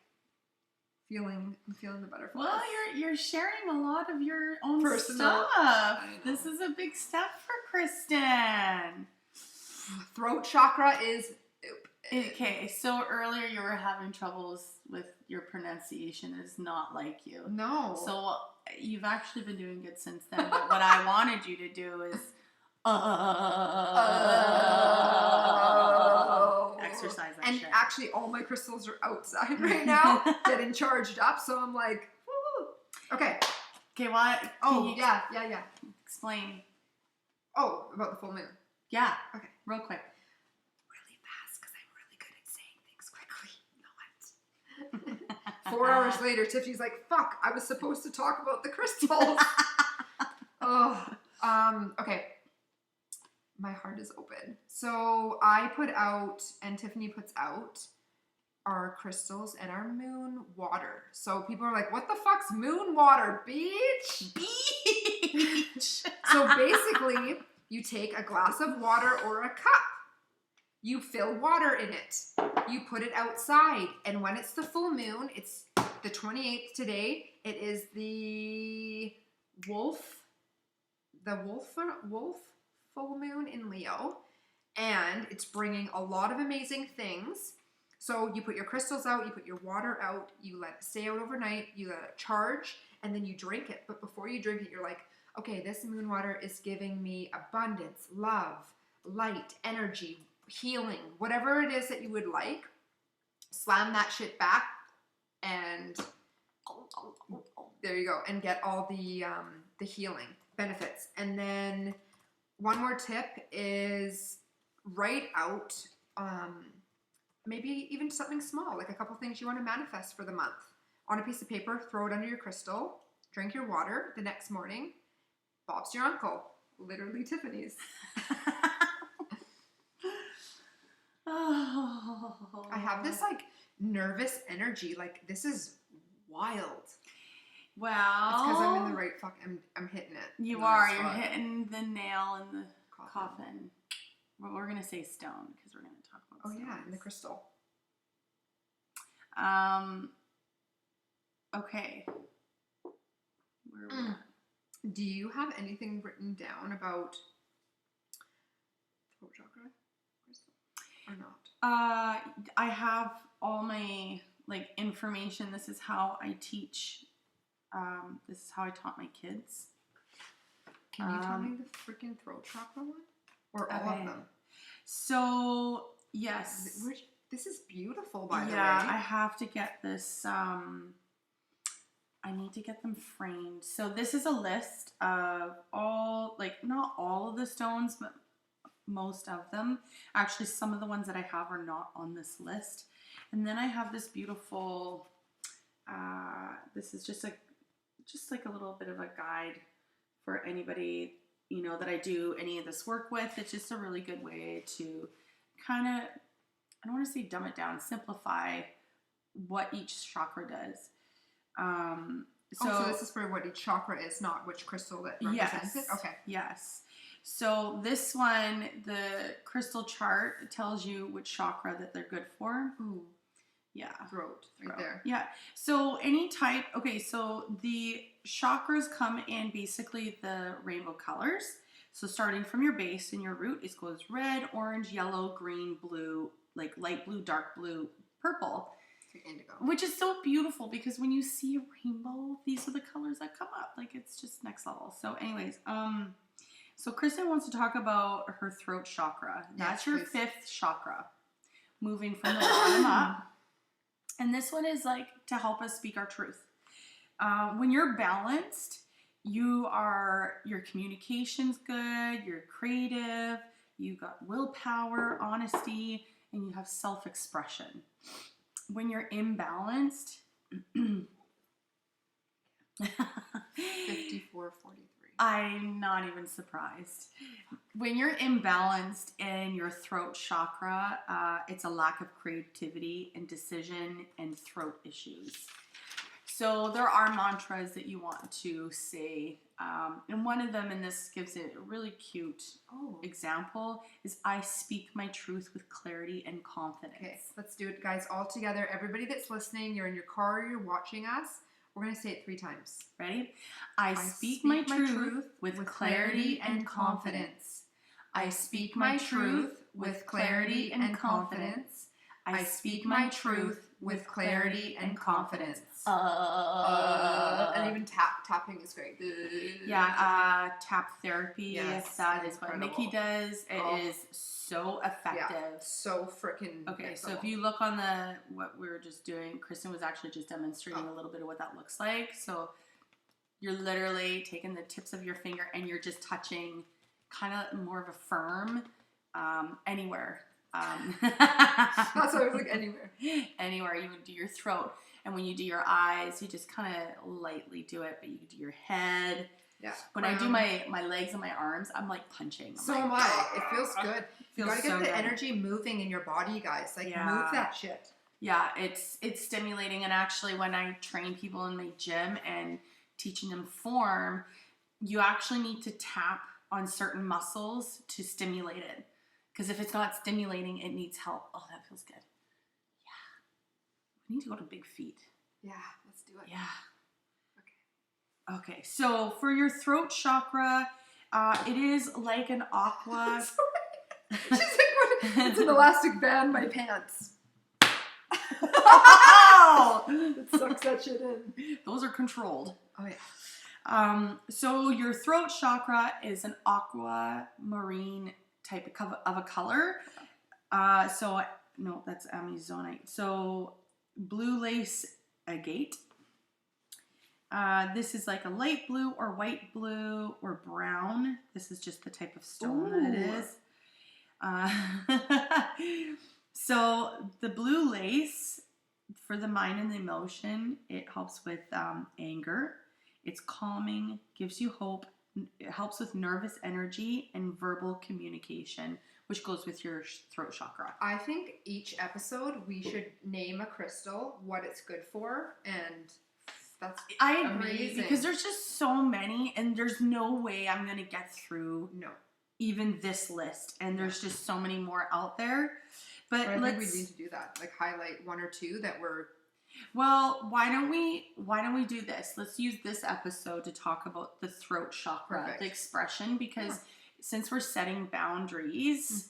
I'm feeling the butterflies. Well, you're sharing a lot of your own Personal. stuff. This is a big step for Kristen. Throat chakra is Okay, so earlier you were having troubles with your pronunciation. Is not like you. No. So you've actually been doing good since then. But what I wanted you to do is exercise that and shit. actually, all my crystals are outside right now, getting charged up. So I'm like, woo. Okay. Okay, what? Oh, yeah. Explain. Oh, about the full moon. Yeah. Okay. Real quick. Really fast, because I'm really good at saying things quickly. No, 4 hours later, Tiffany's like, fuck, I was supposed to talk about the crystals. Okay. My heart is open. So I put out, and Tiffany puts out, our crystals and our moon water. So people are like, what the fuck's moon water, bitch? Beach. So basically, you take a glass of water or a cup. You fill water in it. You put it outside. And when it's the full moon, it's the 28th today. It is the wolf full moon in Leo. And it's bringing a lot of amazing things. So you put your crystals out, you put your water out, you let it stay out overnight, you let it charge, and then you drink it. But before you drink it, you're like, okay, this moon water is giving me abundance, love, light, energy, healing, whatever it is that you would like. Slam that shit back, and there you go, and get all the healing benefits. And then one more tip is write out maybe even something small, like a couple things you want to manifest for the month on a piece of paper. Throw it under your crystal, drink your water. The next morning, Bob's your uncle. Literally Tiffany's. I have this like nervous energy. Like, this is wild. Well, It's because I'm in the right I'm hitting it. You are. You're hitting the nail in the coffin. Well, we're going to say stone because we're going to talk about stones. Oh, yeah, in the crystal. Okay. Where are we at? Do you have anything written down about throat chakra crystal or not? I have all my like information. This is how I teach. This is how I taught my kids. Can you tell me the freaking throat chakra one? Or all of them? So, yes. This is beautiful, by the way. Yeah, I have to get this. I need to get them framed. So this is a list of all, like, not all of the stones, but most of them. Actually, some of the ones that I have are not on this list. And then I have this beautiful, this is just like a little bit of a guide for anybody, you know, that I do any of this work with. It's just a really good way to kind of, I don't want to say dumb it down, simplify what each chakra does. So this is for what each chakra is, not which crystal that represents it? Okay. Yes. So this one, the crystal chart tells you which chakra that they're good for. Ooh. Yeah. Throat. Right there. Yeah. So any type, okay, so the chakras come in basically the rainbow colors. So starting from your base and your root, it goes red, orange, yellow, green, blue, like light blue, dark blue, purple. Indigo. Which is so beautiful because when you see a rainbow, these are the colors that come up. Like, it's just next level. So anyways, so Kristen wants to talk about her throat chakra. That's your fifth chakra, moving from the bottom up. And this one is like to help us speak our truth. When you're balanced, Your communication's good, you're creative, you got willpower, honesty, and you have self-expression. When you're imbalanced, 54:43. I'm not even surprised. When you're imbalanced in your throat chakra, it's a lack of creativity and decision and throat issues. So there are mantras that you want to say. And one of them, and this gives it a really cute example, is I speak my truth with clarity and confidence. Okay, let's do it, guys, all together. Everybody that's listening, you're in your car, you're watching us. We're going to say it 3 times. Ready? I speak my truth with clarity and confidence. I speak my truth with clarity and confidence. I speak my truth with clarity and confidence. And even tapping is great. Yeah, tap therapy. Yes, That is what incredible. Nikki does. It is so effective. Yeah, so freaking. Okay, so if you look on what we were just doing, Kristen was actually just demonstrating a little bit of what that looks like. So you're literally taking the tips of your finger and you're just touching kind of more of a firm anywhere. That's what I was like, anywhere. Anywhere. You would do your throat. And when you do your eyes, you just kind of lightly do it, but you do your head. Yeah. When I do my legs and my arms, I'm like punching. So am I. It feels good. You gotta get so the good. energy moving in your body, guys. Like, move that shit. Yeah, it's stimulating. And actually, when I train people in my gym and teaching them form, you actually need to tap on certain muscles to stimulate it. Because if it's not stimulating, it needs help. Oh, that feels good. Yeah. We need to go to Big Feet. Yeah, let's do it. Yeah. Okay, so for your throat chakra, it is like an aqua. She's like, it's an elastic band, my pants. Oh! It sucks that shit in. Those are controlled. Oh, yeah. So your throat chakra is an aquamarine type of a color. No, that's Amazonite. So blue lace agate. This is like a light blue or white blue or brown. This is just the type of stone that it is. So the blue lace, for the mind and the emotion, it helps with anger. It's calming, gives you hope. It helps with nervous energy and verbal communication, which goes with your throat chakra. I think each episode we should name a crystal, what it's good for, and that's agree, because there's just so many, and there's no way I'm going to get through even this list, and there's just so many more out there. But I think we need to do that, like highlight 1 or 2 that were... Well, why don't we do this? Let's use this episode to talk about the throat chakra, the expression, because since we're setting boundaries,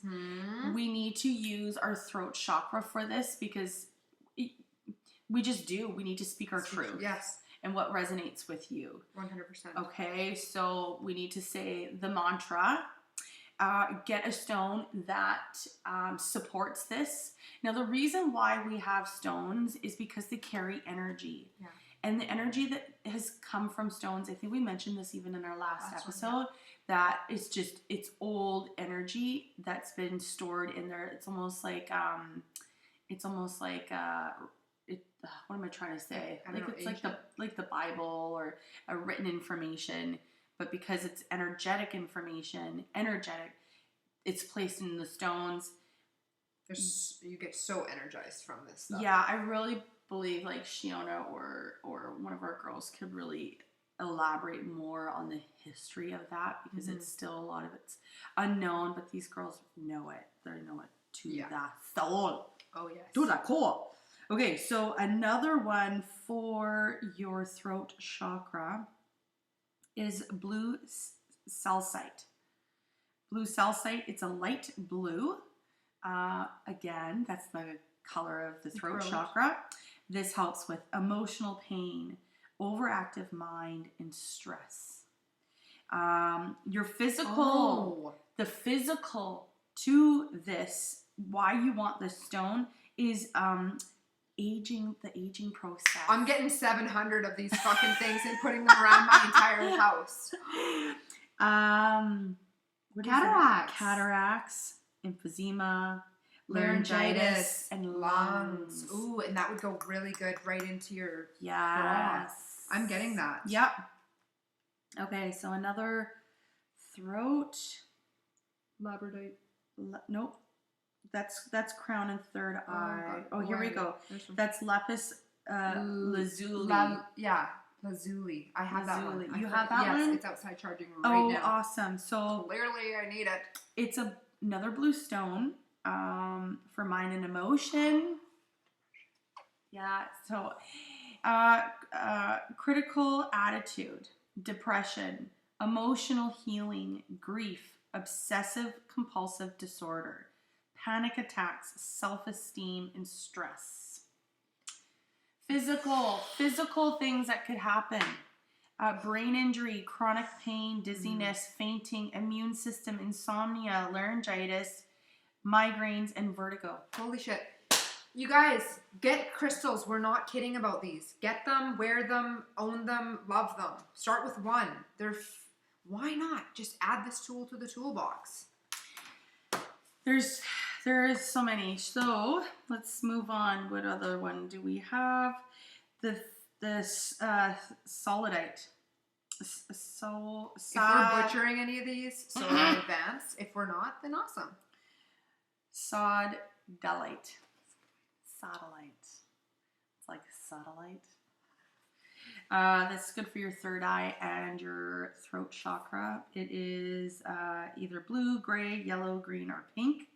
we need to use our throat chakra for this, because we just do. We need to speak our truth. Yes. And what resonates with you. 100%. Okay, so we need to say the mantra. Get a stone that supports this. Now, the reason why we have stones is because they carry energy. Yeah. And the energy that has come from stones, I think we mentioned this even in our last episode, that is just, it's old energy that's been stored in there. It's almost like, what am I trying to say? Like the Bible or a written information. But because it's energetic information, it's placed in the stones. You get so energized from this stuff. Yeah, I really believe like Shiona or one of our girls could really elaborate more on the history of that, because it's still, a lot of it's unknown, but these girls know it. They know it to the soul. Oh, yes. To the core. Okay, so another one for your throat chakra is blue calcite. Blue calcite, it's a light blue. Again, that's the color of the throat chakra. This helps with emotional pain, overactive mind, and stress. Your physical, the physical to this, why you want this stone is the aging process. I'm getting 700 of these fucking things and putting them around my entire house. What is Cataracts. it? Cataracts, emphysema, laryngitis, and lungs. Ooh, and that would go really good right into your Yes. bra. I'm getting that. Yep. Okay, so another throat. Labradorite. Nope. That's crown and third eye. Oh, here we go. There's That's lapis lazuli. Lazuli. I have that one. You have that one? Yes, it's outside charging right now. Oh, awesome. So clearly I need it. it's another blue stone for mind and emotion. Yeah, so critical attitude, depression, emotional healing, grief, obsessive compulsive disorder, panic attacks, self-esteem, and stress. Physical things that could happen. Brain injury, chronic pain, dizziness, fainting, immune system, insomnia, laryngitis, migraines, and vertigo. Holy shit. You guys, get crystals. We're not kidding about these. Get them, wear them, own them, love them. Start with one. Why not? Just add this tool to the toolbox. There is so many. So let's move on. What other one do we have? The solidite. If we're butchering any of these, so in advance. If we're not, then awesome. Sodalite. It's like satellite. This is good for your third eye and your throat chakra. It is either blue, gray, yellow, green, or pink.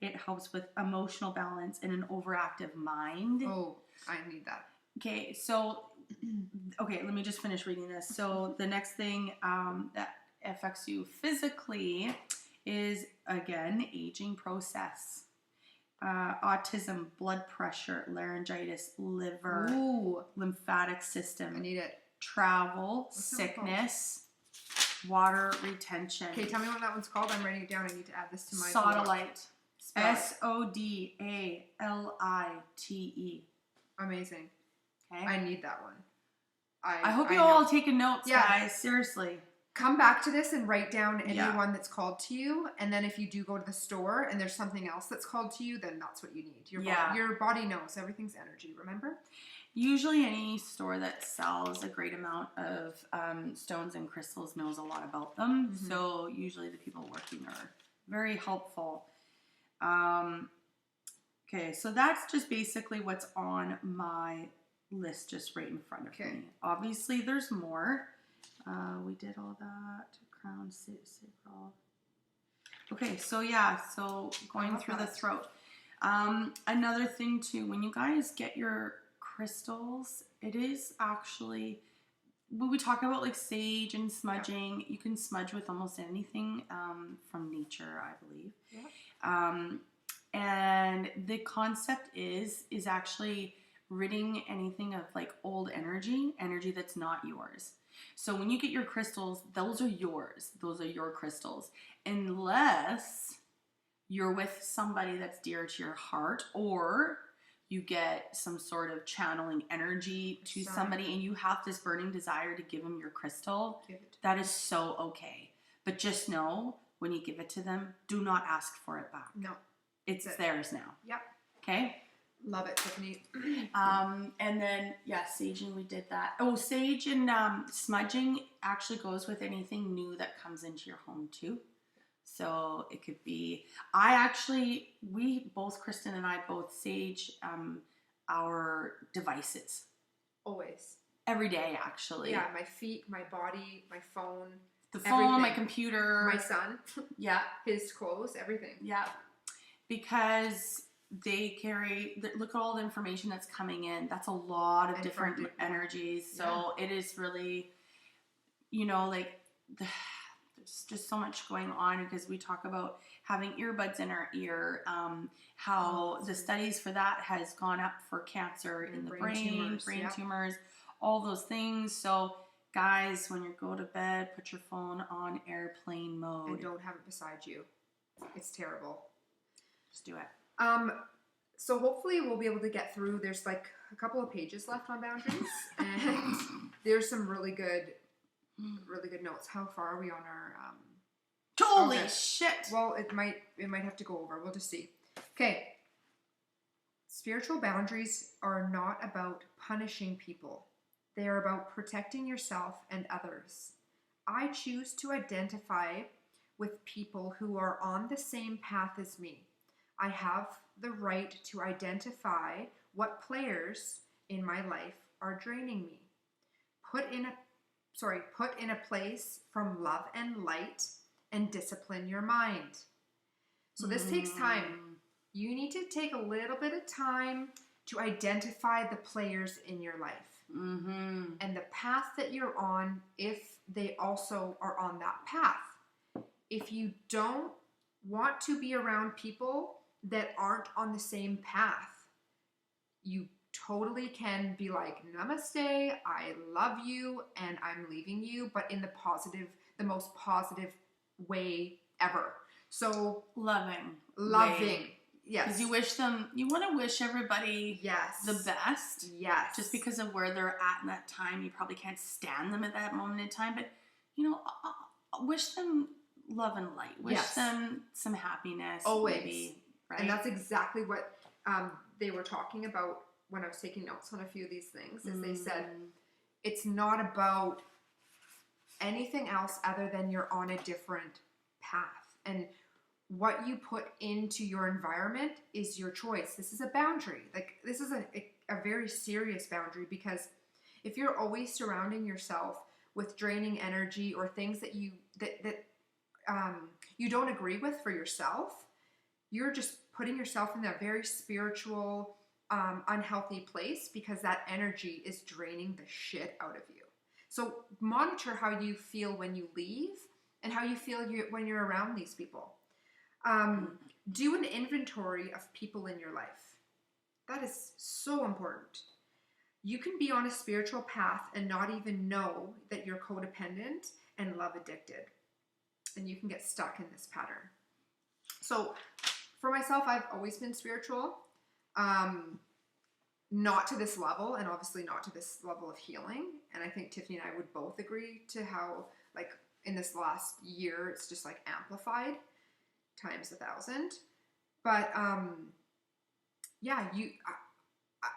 It helps with emotional balance and an overactive mind. Oh, I need that. Okay, so, let me just finish reading this. So the next thing that affects you physically is, again, aging process. Autism, blood pressure, laryngitis, liver, lymphatic system. I need it. Travel, sickness, water retention. Okay, tell me what that one's called. I'm writing it down. I need to add this to my Sodalite. Sodalite. Amazing. Okay. I need that one. I hope you all taking notes, guys. Seriously. Come back to this and write down any one that's called to you. And then if you do go to the store and there's something else that's called to you, then that's what you need. Your body knows. Everything's energy, remember? Usually any store that sells a great amount of stones and crystals knows a lot about them. Mm-hmm. So usually the people working are very helpful. Okay, so that's just basically what's on my list just right in front of me. Obviously there's more. We did all that. Crown, sacral. Okay, so going through the throat. Another thing too, when you guys get your crystals, it is actually, when we talk about like sage and smudging, you can smudge with almost anything from nature, I believe. Yeah. And the concept is actually ridding anything of like old energy that's not yours. So when you get your crystals, those are yours. Those are your crystals. Unless you're with somebody that's dear to your heart, or you get some sort of channeling energy to somebody and you have this burning desire to give them your crystal, that is so okay. But just know, when you give it to them, do not ask for it back. No. It's theirs now. Yep. Okay? Love it, Tiffany. And then, saging, we did that. Oh, sage and smudging actually goes with anything new that comes into your home too. So it could be, Kristen and I both sage our devices. Always. Every day, actually. Yeah, my feet, my body, my phone. The phone, everything. My computer. My son. Yeah. His clothes, everything. Yeah. Because they look at all the information that's coming in. That's a lot of different energies. So it is really, there's just so much going on, because we talk about having earbuds in our ear, how the studies for that has gone up for cancer in the brain tumors, all those things. So guys, when you go to bed, put your phone on airplane mode. And don't have it beside you. It's terrible. Just do it. So hopefully we'll be able to get through. There's like a couple of pages left on boundaries, and there's some really good notes. How far are we on our? Holy okay. shit! Well, it might have to go over. We'll just see. Okay. Spiritual boundaries are not about punishing people. They are about protecting yourself and others. I choose to identify with people who are on the same path as me. I have the right to identify what players in my life are draining me. Put in a place from love and light and discipline your mind. So this takes time. You need to take a little bit of time to identify the players in your life and the path that you're on if they also are on that path. If you don't want to be around people that aren't on the same path, you totally can be like, namaste, I love you, and I'm leaving you, but in the most positive way ever. So loving. Yes. Because you want to wish everybody the best. Yes. Just because of where they're at in that time, you probably can't stand them at that moment in time, but, wish them love and light. Wish them some happiness. Always. Maybe, right? And that's exactly what they were talking about when I was taking notes on a few of these things, is they said, it's not about anything else other than you're on a different path. And what you put into your environment is your choice. This is a boundary. Like, this is a very serious boundary, because if you're always surrounding yourself with draining energy or things that you don't agree with for yourself, you're just putting yourself in that very spiritual, unhealthy place, because that energy is draining the shit out of you. So monitor how you feel when you leave and how you feel when you're around these people. Do an inventory of people in your life. That is so important. You can be on a spiritual path and not even know that you're codependent and love addicted. And you can get stuck in this pattern. So for myself, I've always been spiritual. Not to this level, and obviously not to this level of healing. And I think Tiffany and I would both agree to how, like, in this last year, it's just like amplified times 1,000. But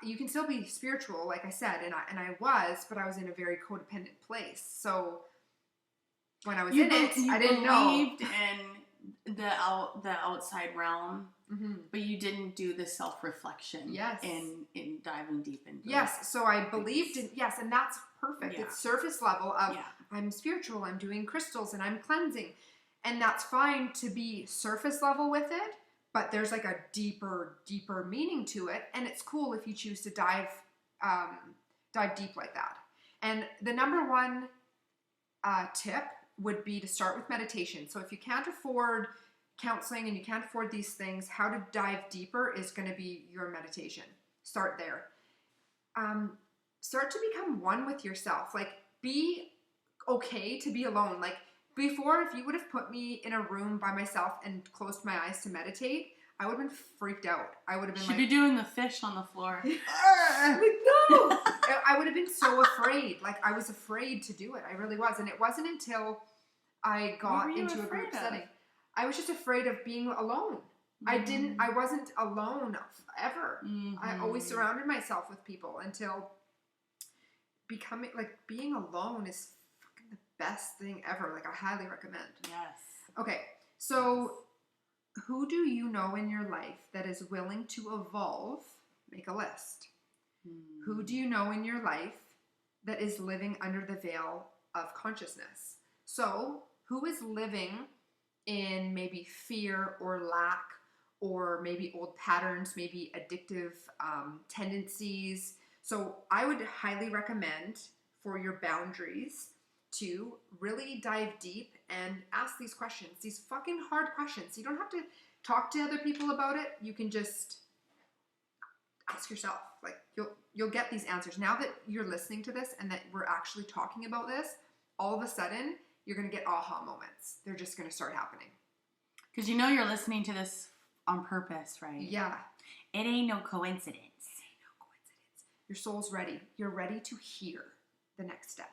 you can still be spiritual, like I said, and I was, but I was in a very codependent place. So when I was in it, I didn't know. You believed in the outside realm, but you didn't do the self-reflection. Yes. In diving deep into Yes. So I believed in, and that's perfect. Yeah. It's surface level of I'm spiritual, I'm doing crystals, and I'm cleansing. And that's fine to be surface level with it, but there's like a deeper meaning to it. And it's cool if you choose to dive deep like that. And the number one tip would be to start with meditation. So if you can't afford counseling and you can't afford these things, how to dive deeper is going to be your meditation. Start there. Start to become one with yourself. Like, be okay to be alone. Like, before, if you would have put me in a room by myself and closed my eyes to meditate, I would have been freaked out. I would have been be doing the fish on the floor. No! I would have been so afraid. Like, I was afraid to do it. I really was. And it wasn't until I got into a group setting. I was just afraid of being alone. I wasn't alone ever. I always surrounded myself with people until being alone is fucking the best thing ever. Like, I highly recommend. Yes. Okay. So who do you know in your life that is willing to evolve? Make a list. Who do you know in your life that is living under the veil of consciousness? So who is living in maybe fear or lack, or maybe old patterns, maybe addictive tendencies? So I would highly recommend for your boundaries to really dive deep and ask these questions, these fucking hard questions. You don't have to talk to other people about it. You can just ask yourself. Like, you'll get these answers. Now that you're listening to this and that we're actually talking about this, all of a sudden you're going to get aha moments. They're just going to start happening. Because you're listening to this on purpose, right? Yeah. It ain't no coincidence. Your soul's ready. You're ready to hear the next step.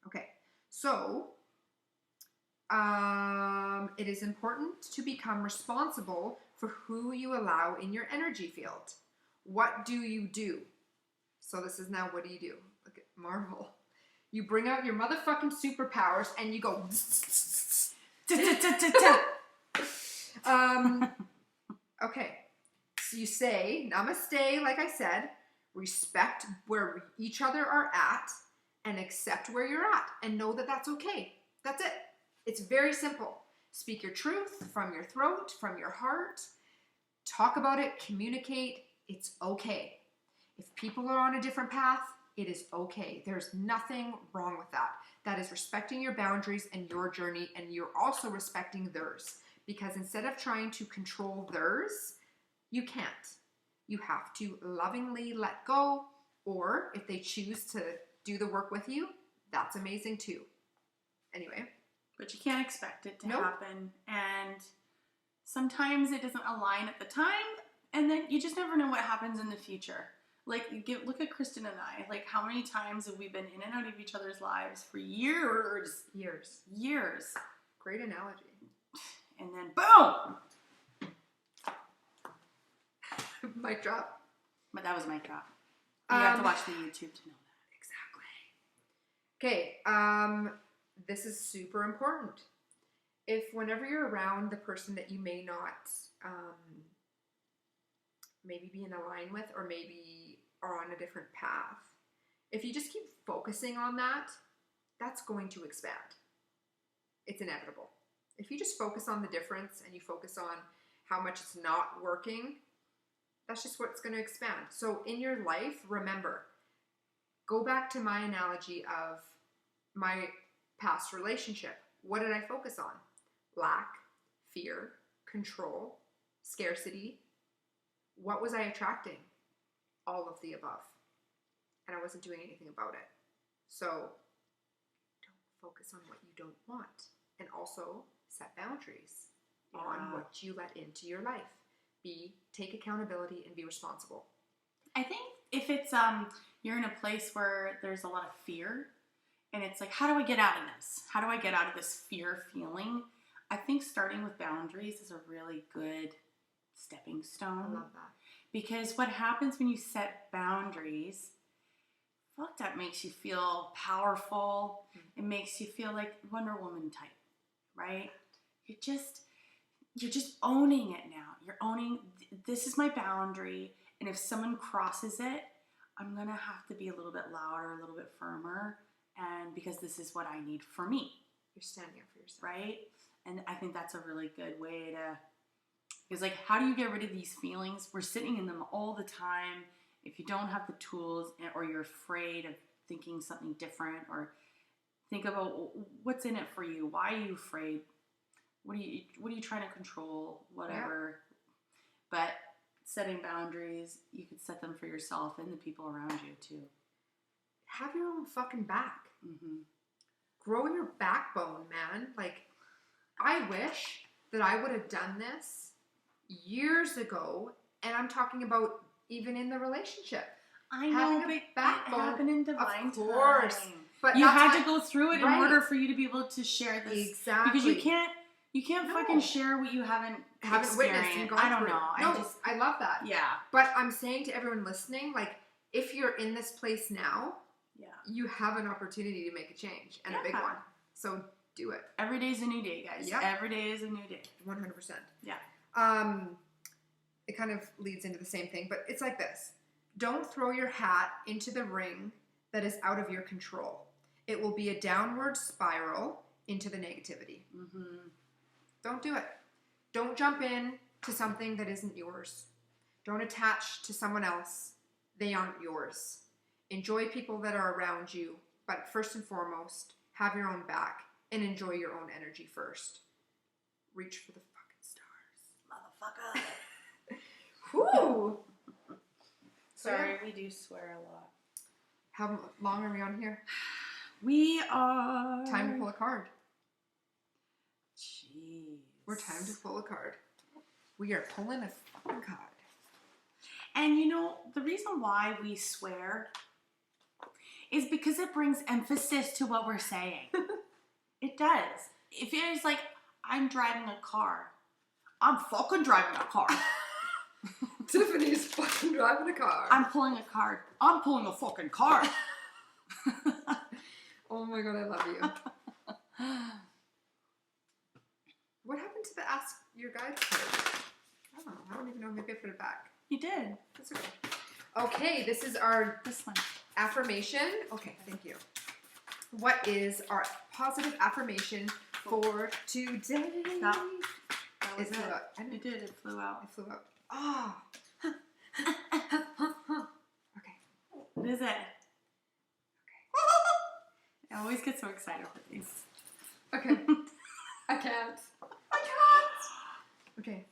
Okay, so it is important to become responsible for who you allow in your energy field. What do you do? So this is now, what do you do? Look at Marvel. You bring out your motherfucking superpowers and you go. Okay, so you say namaste, like I said, respect where each other are at, and accept where you're at, and know that that's okay. That's it. It's very simple. Speak your truth from your throat, from your heart. Talk about it, communicate. It's okay. If people are on a different path, it is okay. There's nothing wrong with that. That is respecting your boundaries and your journey, and you're also respecting theirs. Because instead of trying to control theirs, you can't. You have to lovingly let go, or if they choose to do the work with you, that's amazing too. Anyway. But you can't expect it to happen. And sometimes it doesn't align at the time, and then you just never know what happens in the future. Like, look at Kristen and I. Like, how many times have we been in and out of each other's lives for years? Years. Great analogy. And then, boom! Mic drop. But that was my drop. You have to watch the YouTube to know that. Exactly. Okay, this is super important. If whenever you're around the person that you may not maybe be in a line with, or maybe are on a different path, if you just keep focusing on that, that's going to expand. It's inevitable. If you just focus on the difference and you focus on how much it's not working, that's just what's going to expand. So in your life, remember, go back to my analogy of my past relationship. What did I focus on? Lack, fear, control, scarcity. What was I attracting? All of the above. And I wasn't doing anything about it. So don't focus on what you don't want. And also set boundaries on what you let into your life. Take accountability and be responsible. I think if it's you're in a place where there's a lot of fear, and it's like, how do I get out of this? How do I get out of this fear feeling? I think starting with boundaries is a really good stepping stone. I love that. Because what happens when you set boundaries, that makes you feel powerful. Mm-hmm. It makes you feel like Wonder Woman type, right? You're just owning it now. You're owning, this is my boundary, and if someone crosses it, I'm going to have to be a little bit louder, a little bit firmer, and because this is what I need for me. You're standing up for yourself. Right? And I think that's a really good way to, because like, how do you get rid of these feelings? We're sitting in them all the time. If you don't have the tools, or you're afraid of thinking something different, or think about what's in it for you. Why are you afraid? What are you trying to control? Whatever. Yeah. But setting boundaries, you could set them for yourself and the people around you too. Have your own fucking back. Mm-hmm. Grow your backbone, man. Like, I wish that I would have done this years ago, and I'm talking about even in the relationship. I know, but backbone, it happened in divine of course. Time. But you had to go through it right. in order for you to be able to share this. Exactly. Because you can't fucking share what you haven't witnessed and gone I don't through. know. I love that. Yeah. But I'm saying to everyone listening, like, if you're in this place now, you have an opportunity to make a change, and a big one. So do it. Every day is a new day, guys. Yep. Every day is a new day. 100%. Yeah. It kind of leads into the same thing, but it's like this. Don't throw your hat into the ring that is out of your control. It will be a downward spiral into the negativity. Mm-hmm. Don't do it. Don't jump in to something that isn't yours. Don't attach to someone else. They aren't yours. Enjoy people that are around you, but first and foremost, have your own back and enjoy your own energy first. Reach for the fucking stars. Motherfucker. Whew. Sorry, we do swear a lot. How long are we on here? We are... Time to pull a card. Jeez. We're time to pull a card. We are pulling a fucking card. And you know, the reason why we swear is because it brings emphasis to what we're saying. It does. If it is like, I'm driving a car, I'm fucking driving a car. Tiffany's fucking driving a car. I'm pulling a car. I'm pulling a fucking car. Oh my god, I love you. What happened to the Ask Your Guide card? I don't know. I don't even know. Maybe I put it back. You did. That's okay. Okay, this is this one. Affirmation. Okay, thank you. What is our positive affirmation for today? That was it. It did. It flew out. It flew out. Ah. Okay. What is it? Okay. I always get so excited for these. Okay. I can't. Okay.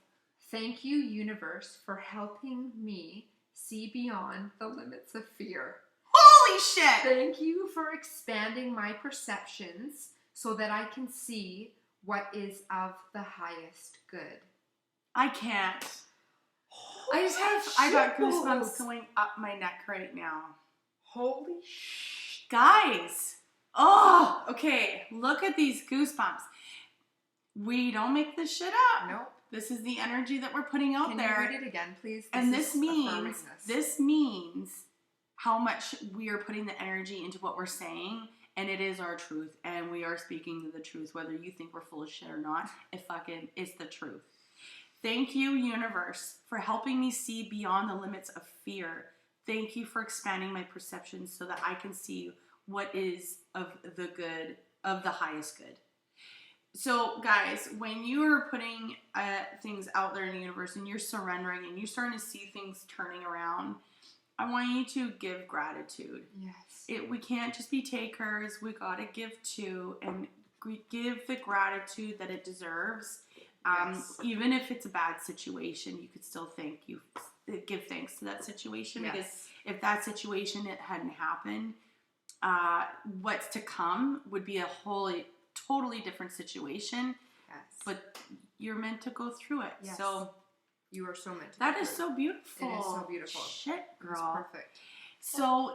Thank you, universe, for helping me see beyond the limits of fear. Holy shit! Thank you for expanding my perceptions so that I can see what is of the highest good. I can't. I got goosebumps going up my neck right now. Holy shit. Guys. Oh, okay. Look at these goosebumps. We don't make this shit up. Nope. This is the energy that we're putting out there. Can you read it again, please? And this means how much we are putting the energy into what we're saying, and it is our truth, and we are speaking the truth, whether you think we're full of shit or not. It's the truth. Thank you, universe, for helping me see beyond the limits of fear. Thank you for expanding my perceptions so that I can see what is of the good, of the highest good. So, guys, when you are putting things out there in the universe and you're surrendering and you're starting to see things turning around, I want you to give gratitude. Yes. We can't just be takers. We got to give too and give the gratitude that it deserves. Yes. Even if it's a bad situation, you could still give thanks to that situation. Yes. Because if that situation hadn't happened, what's to come would be a totally different situation. Yes. But you're meant to go through it. Yes. So you are so meant to. That is so beautiful. It is so beautiful. Shit, girl. It's perfect. So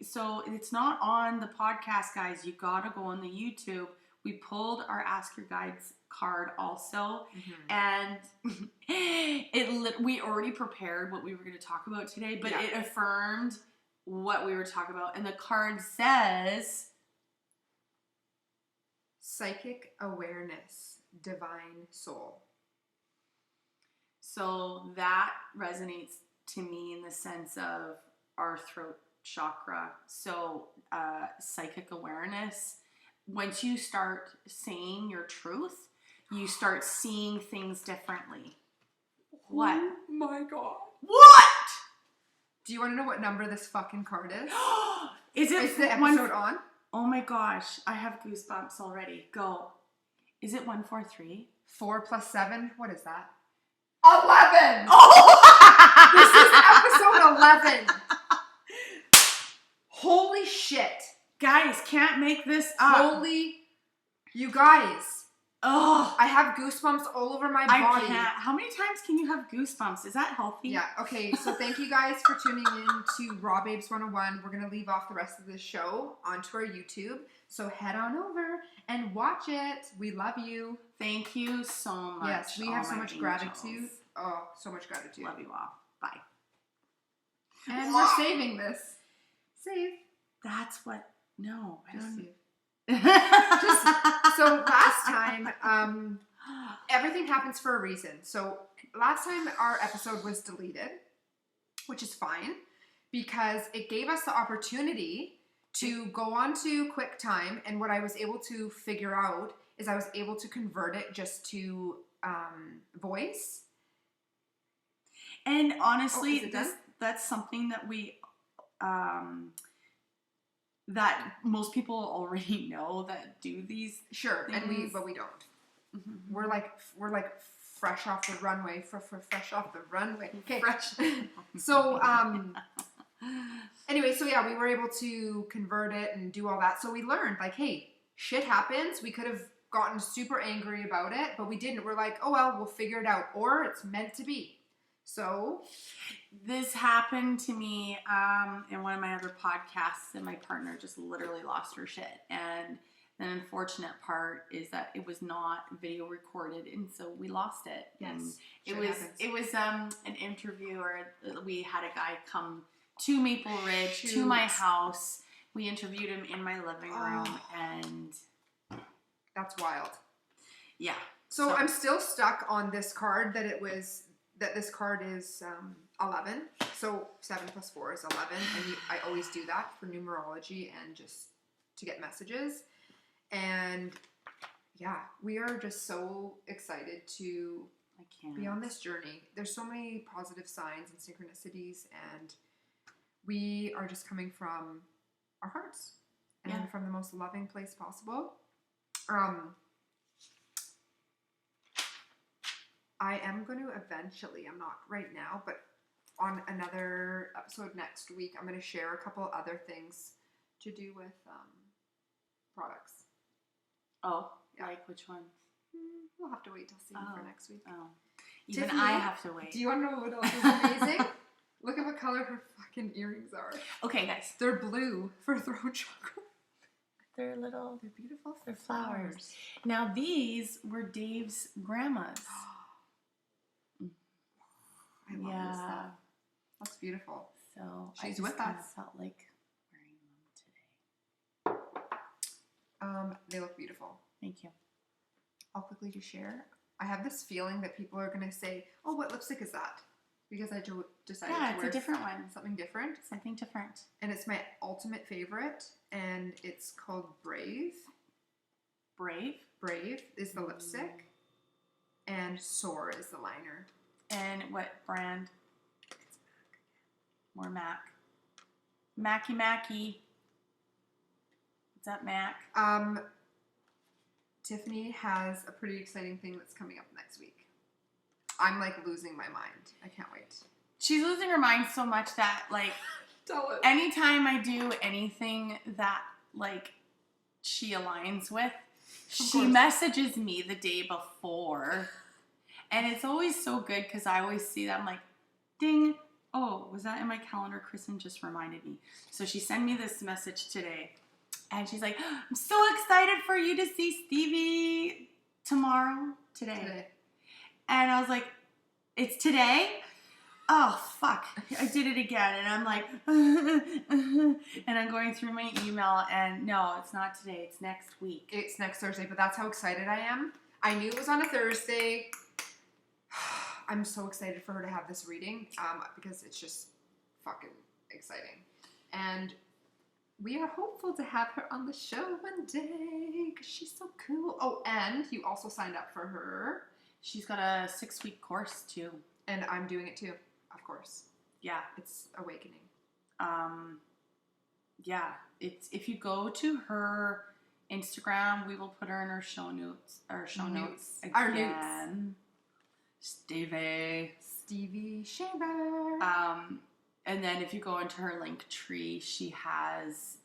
so it's not on the podcast, guys. You gotta go on the YouTube. We pulled our Ask Your Guides card also, and we already prepared what we were going to talk about today, but it affirmed what we were talking about, and the card says psychic awareness, divine soul. So that resonates to me in the sense of our throat chakra. So psychic awareness. Once you start saying your truth, you start seeing things differently. What? Oh my god. What? Do you want to know what number this fucking card is? Is the episode on? Oh my gosh. I have goosebumps already. Go. Is it 143? 4 plus 7? What is that? 11! Oh! This is episode 11. Holy shit. Guys, can't make this up. Holy, you guys. Oh, I have goosebumps all over my body. I can't. How many times can you have goosebumps? Is that healthy? Yeah, okay. So thank you guys for tuning in to Raw Babes 101. We're going to leave off the rest of the show onto our YouTube. So head on over and watch it. We love you. Thank you so much. Yes, we have so much angels. gratitude. Oh, so much gratitude. Love you all. Bye. And we're saving this. Save. That's what... No, I don't. So last time, everything happens for a reason. So last time our episode was deleted, which is fine because it gave us the opportunity to go on to QuickTime, and what I was able to figure out is I was able to convert it just to voice. And honestly, that's something that we that most people already know that do these sure things. but we don't. Mm-hmm. We're like fresh off the runway fresh off the runway. Okay. Fresh. So anyway, so yeah, we were able to convert it and do all that. So we learned like, hey, shit happens. We could have gotten super angry about it, but we didn't. We're like, oh well, we'll figure it out, or it's meant to be. So this happened to me in one of my other podcasts, and my partner just literally lost her shit. And the unfortunate part is that it was not video recorded, and so we lost it. Yes, and it was an interview, or we had a guy come to Maple Ridge to my house. We interviewed him in my living room, and that's wild. Yeah. So I'm still stuck on this card that this card is 11. So 7 plus 4 is 11. And I always do that for numerology and just to get messages. And yeah, we are just so excited to be on this journey. There's so many positive signs and synchronicities, and we are just coming from our hearts and from the most loving place possible. I am going to eventually, I'm not right now, but on another episode next week, I'm going to share a couple other things to do with products. Oh, yeah. Like which ones? We'll have to wait till for next week. Oh. Even Tiffany, I have to wait. Do you want to know what else is amazing? Look at what color her fucking earrings are. Okay, guys. They're blue for throat chakra. They're little. They're beautiful. They're flowers. Now, these were Dave's grandma's. I love this stuff. That's beautiful. So she's I with us. Felt like wearing them today. They look beautiful. Thank you. I'll quickly just share. I have this feeling that people are going to say, "Oh, what lipstick is that?" Because I decided to wear a different one. Something different. Something different. And it's my ultimate favorite, and it's called Brave. Brave? Brave is the lipstick, and Soar is the liner. And what brand? It's MAC. More MAC. Mackie Mackie. Is that MAC? Tiffany has a pretty exciting thing that's coming up next week. I'm like losing my mind. I can't wait. She's losing her mind so much that like Tell it. Anytime I do anything that like she aligns with, she messages me the day before. And it's always so good because I always see that. I'm like, ding. Oh, was that in my calendar? Kristen just reminded me. So she sent me this message today. And she's like, I'm so excited for you to see Stevie today. And I was like, it's today? Oh, fuck. I did it again. And I'm like, and I'm going through my email. And no, it's not today. It's next week. It's next Thursday. But that's how excited I am. I knew it was on a Thursday. I'm so excited for her to have this reading because it's just fucking exciting. And we are hopeful to have her on the show one day because she's so cool. Oh, and you also signed up for her. She's got a 6-week course too. And I'm doing it too, of course. Yeah. It's awakening. Yeah. It's if you go to her Instagram, we will put her in our show notes. Our show notes again. Our notes. Stevie Shaver. And then if you go into her link tree, she has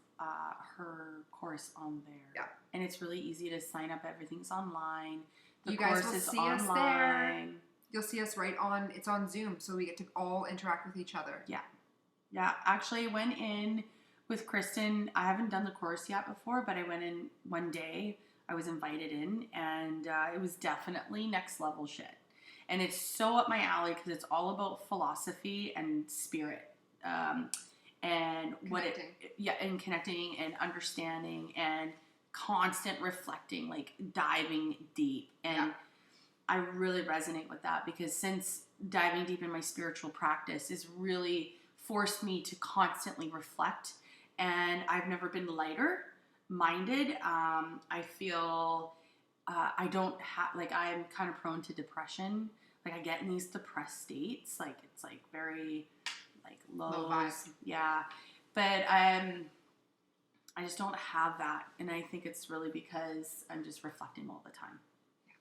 her course on there. Yeah. And it's really easy to sign up. Everything's online. The you guys course will is see online. us there. You'll see us it's on Zoom, so we get to all interact with each other. Yeah. Yeah. Actually, I went in with Kristen. I haven't done the course yet before, but I went in one day. I was invited in, and it was definitely next level shit. And it's so up my alley because it's all about philosophy and spirit, and and connecting and understanding and constant reflecting, like diving deep. And I really resonate with that because since diving deep in my spiritual practice has really forced me to constantly reflect, and I've never been lighter minded. I feel. I don't have, like, I'm kind of prone to depression. Like, I get in these depressed states. Like, it's, like, very, like, low vibes. Yeah. But I just don't have that. And I think it's really because I'm just reflecting all the time. Yeah.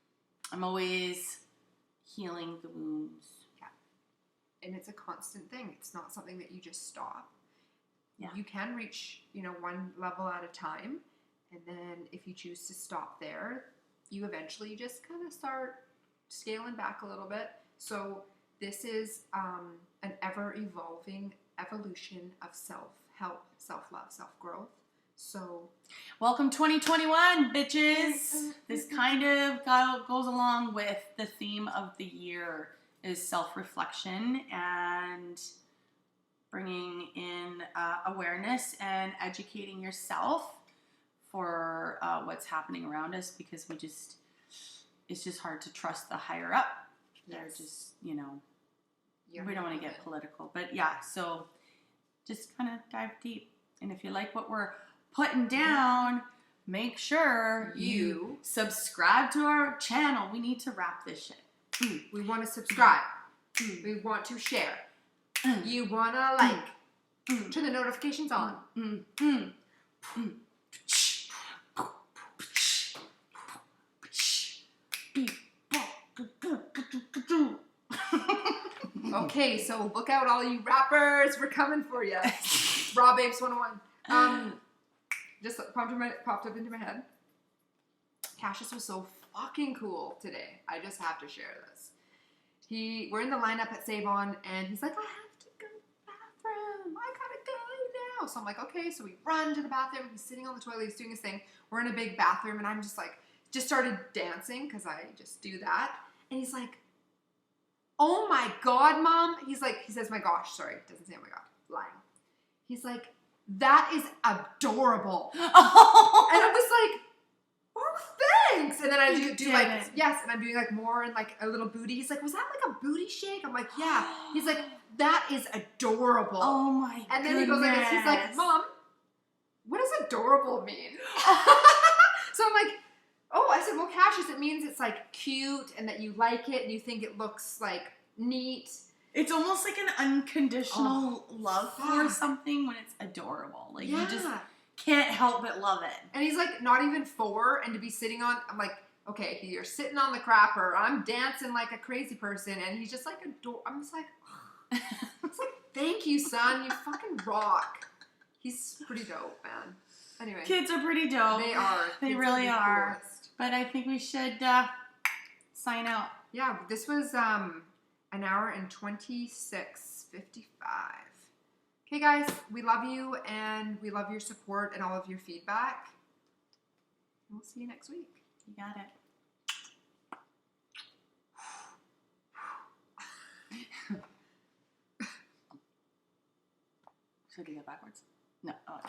I'm always healing the wounds. Yeah. And it's a constant thing. It's not something that you just stop. Yeah. You can reach, one level at a time. And then if you choose to stop there, you eventually just kind of start scaling back a little bit. So this is an ever-evolving evolution of self-help, self-love, self-growth. So, welcome 2021, bitches. This kind of goes along with the theme of the year is self-reflection and bringing in awareness and educating yourself for what's happening around us, because it's just hard to trust the higher up. They're just, we don't want to get political, but yeah, so just kind of dive deep. And if you like what we're putting down, make sure you subscribe to our channel. We need to wrap this shit. We want to subscribe. We want to share. You want to like. Turn the notifications on. Okay, so look out, all you rappers. We're coming for you. Raw Babes 101. Just popped up into my head. Cassius was so fucking cool today. I just have to share this. We're in the lineup at Save On, and he's like, I have to go to the bathroom. I gotta go now. So I'm like, okay. So we run to the bathroom. He's sitting on the toilet. He's doing his thing. We're in a big bathroom, and I'm just like, just started dancing because I just do that. And he's like, oh my God, Mom. He says, my gosh, sorry. Doesn't say oh my God. Lying. He's like, that is adorable. And I'm just like, oh, thanks. And then I do like, yes. And I'm doing like more and like a little booty. He's like, was that like a booty shake? I'm like, yeah. He's like, that is adorable. Oh my God. And then he goes like this. He's like, Mom, what does adorable mean? So I'm like, oh, I said, well, Cassius, it means it's like cute and that you like it and you think it looks like neat. It's almost like an unconditional love for something when it's adorable. Like you just can't help but love it. And he's like not even 4, and to be sitting on, I'm like, okay, you're sitting on the crapper. I'm dancing like a crazy person, and he's just like I'm just like, it's like, thank you, son. You fucking rock. He's pretty dope, man. Anyway, kids are pretty dope. They are. They really are. Coolest. But I think we should sign out. Yeah, this was an hour and 26:55. Okay, guys, we love you, and we love your support and all of your feedback. We'll see you next week. You got it. Should I do that backwards? No. Oh.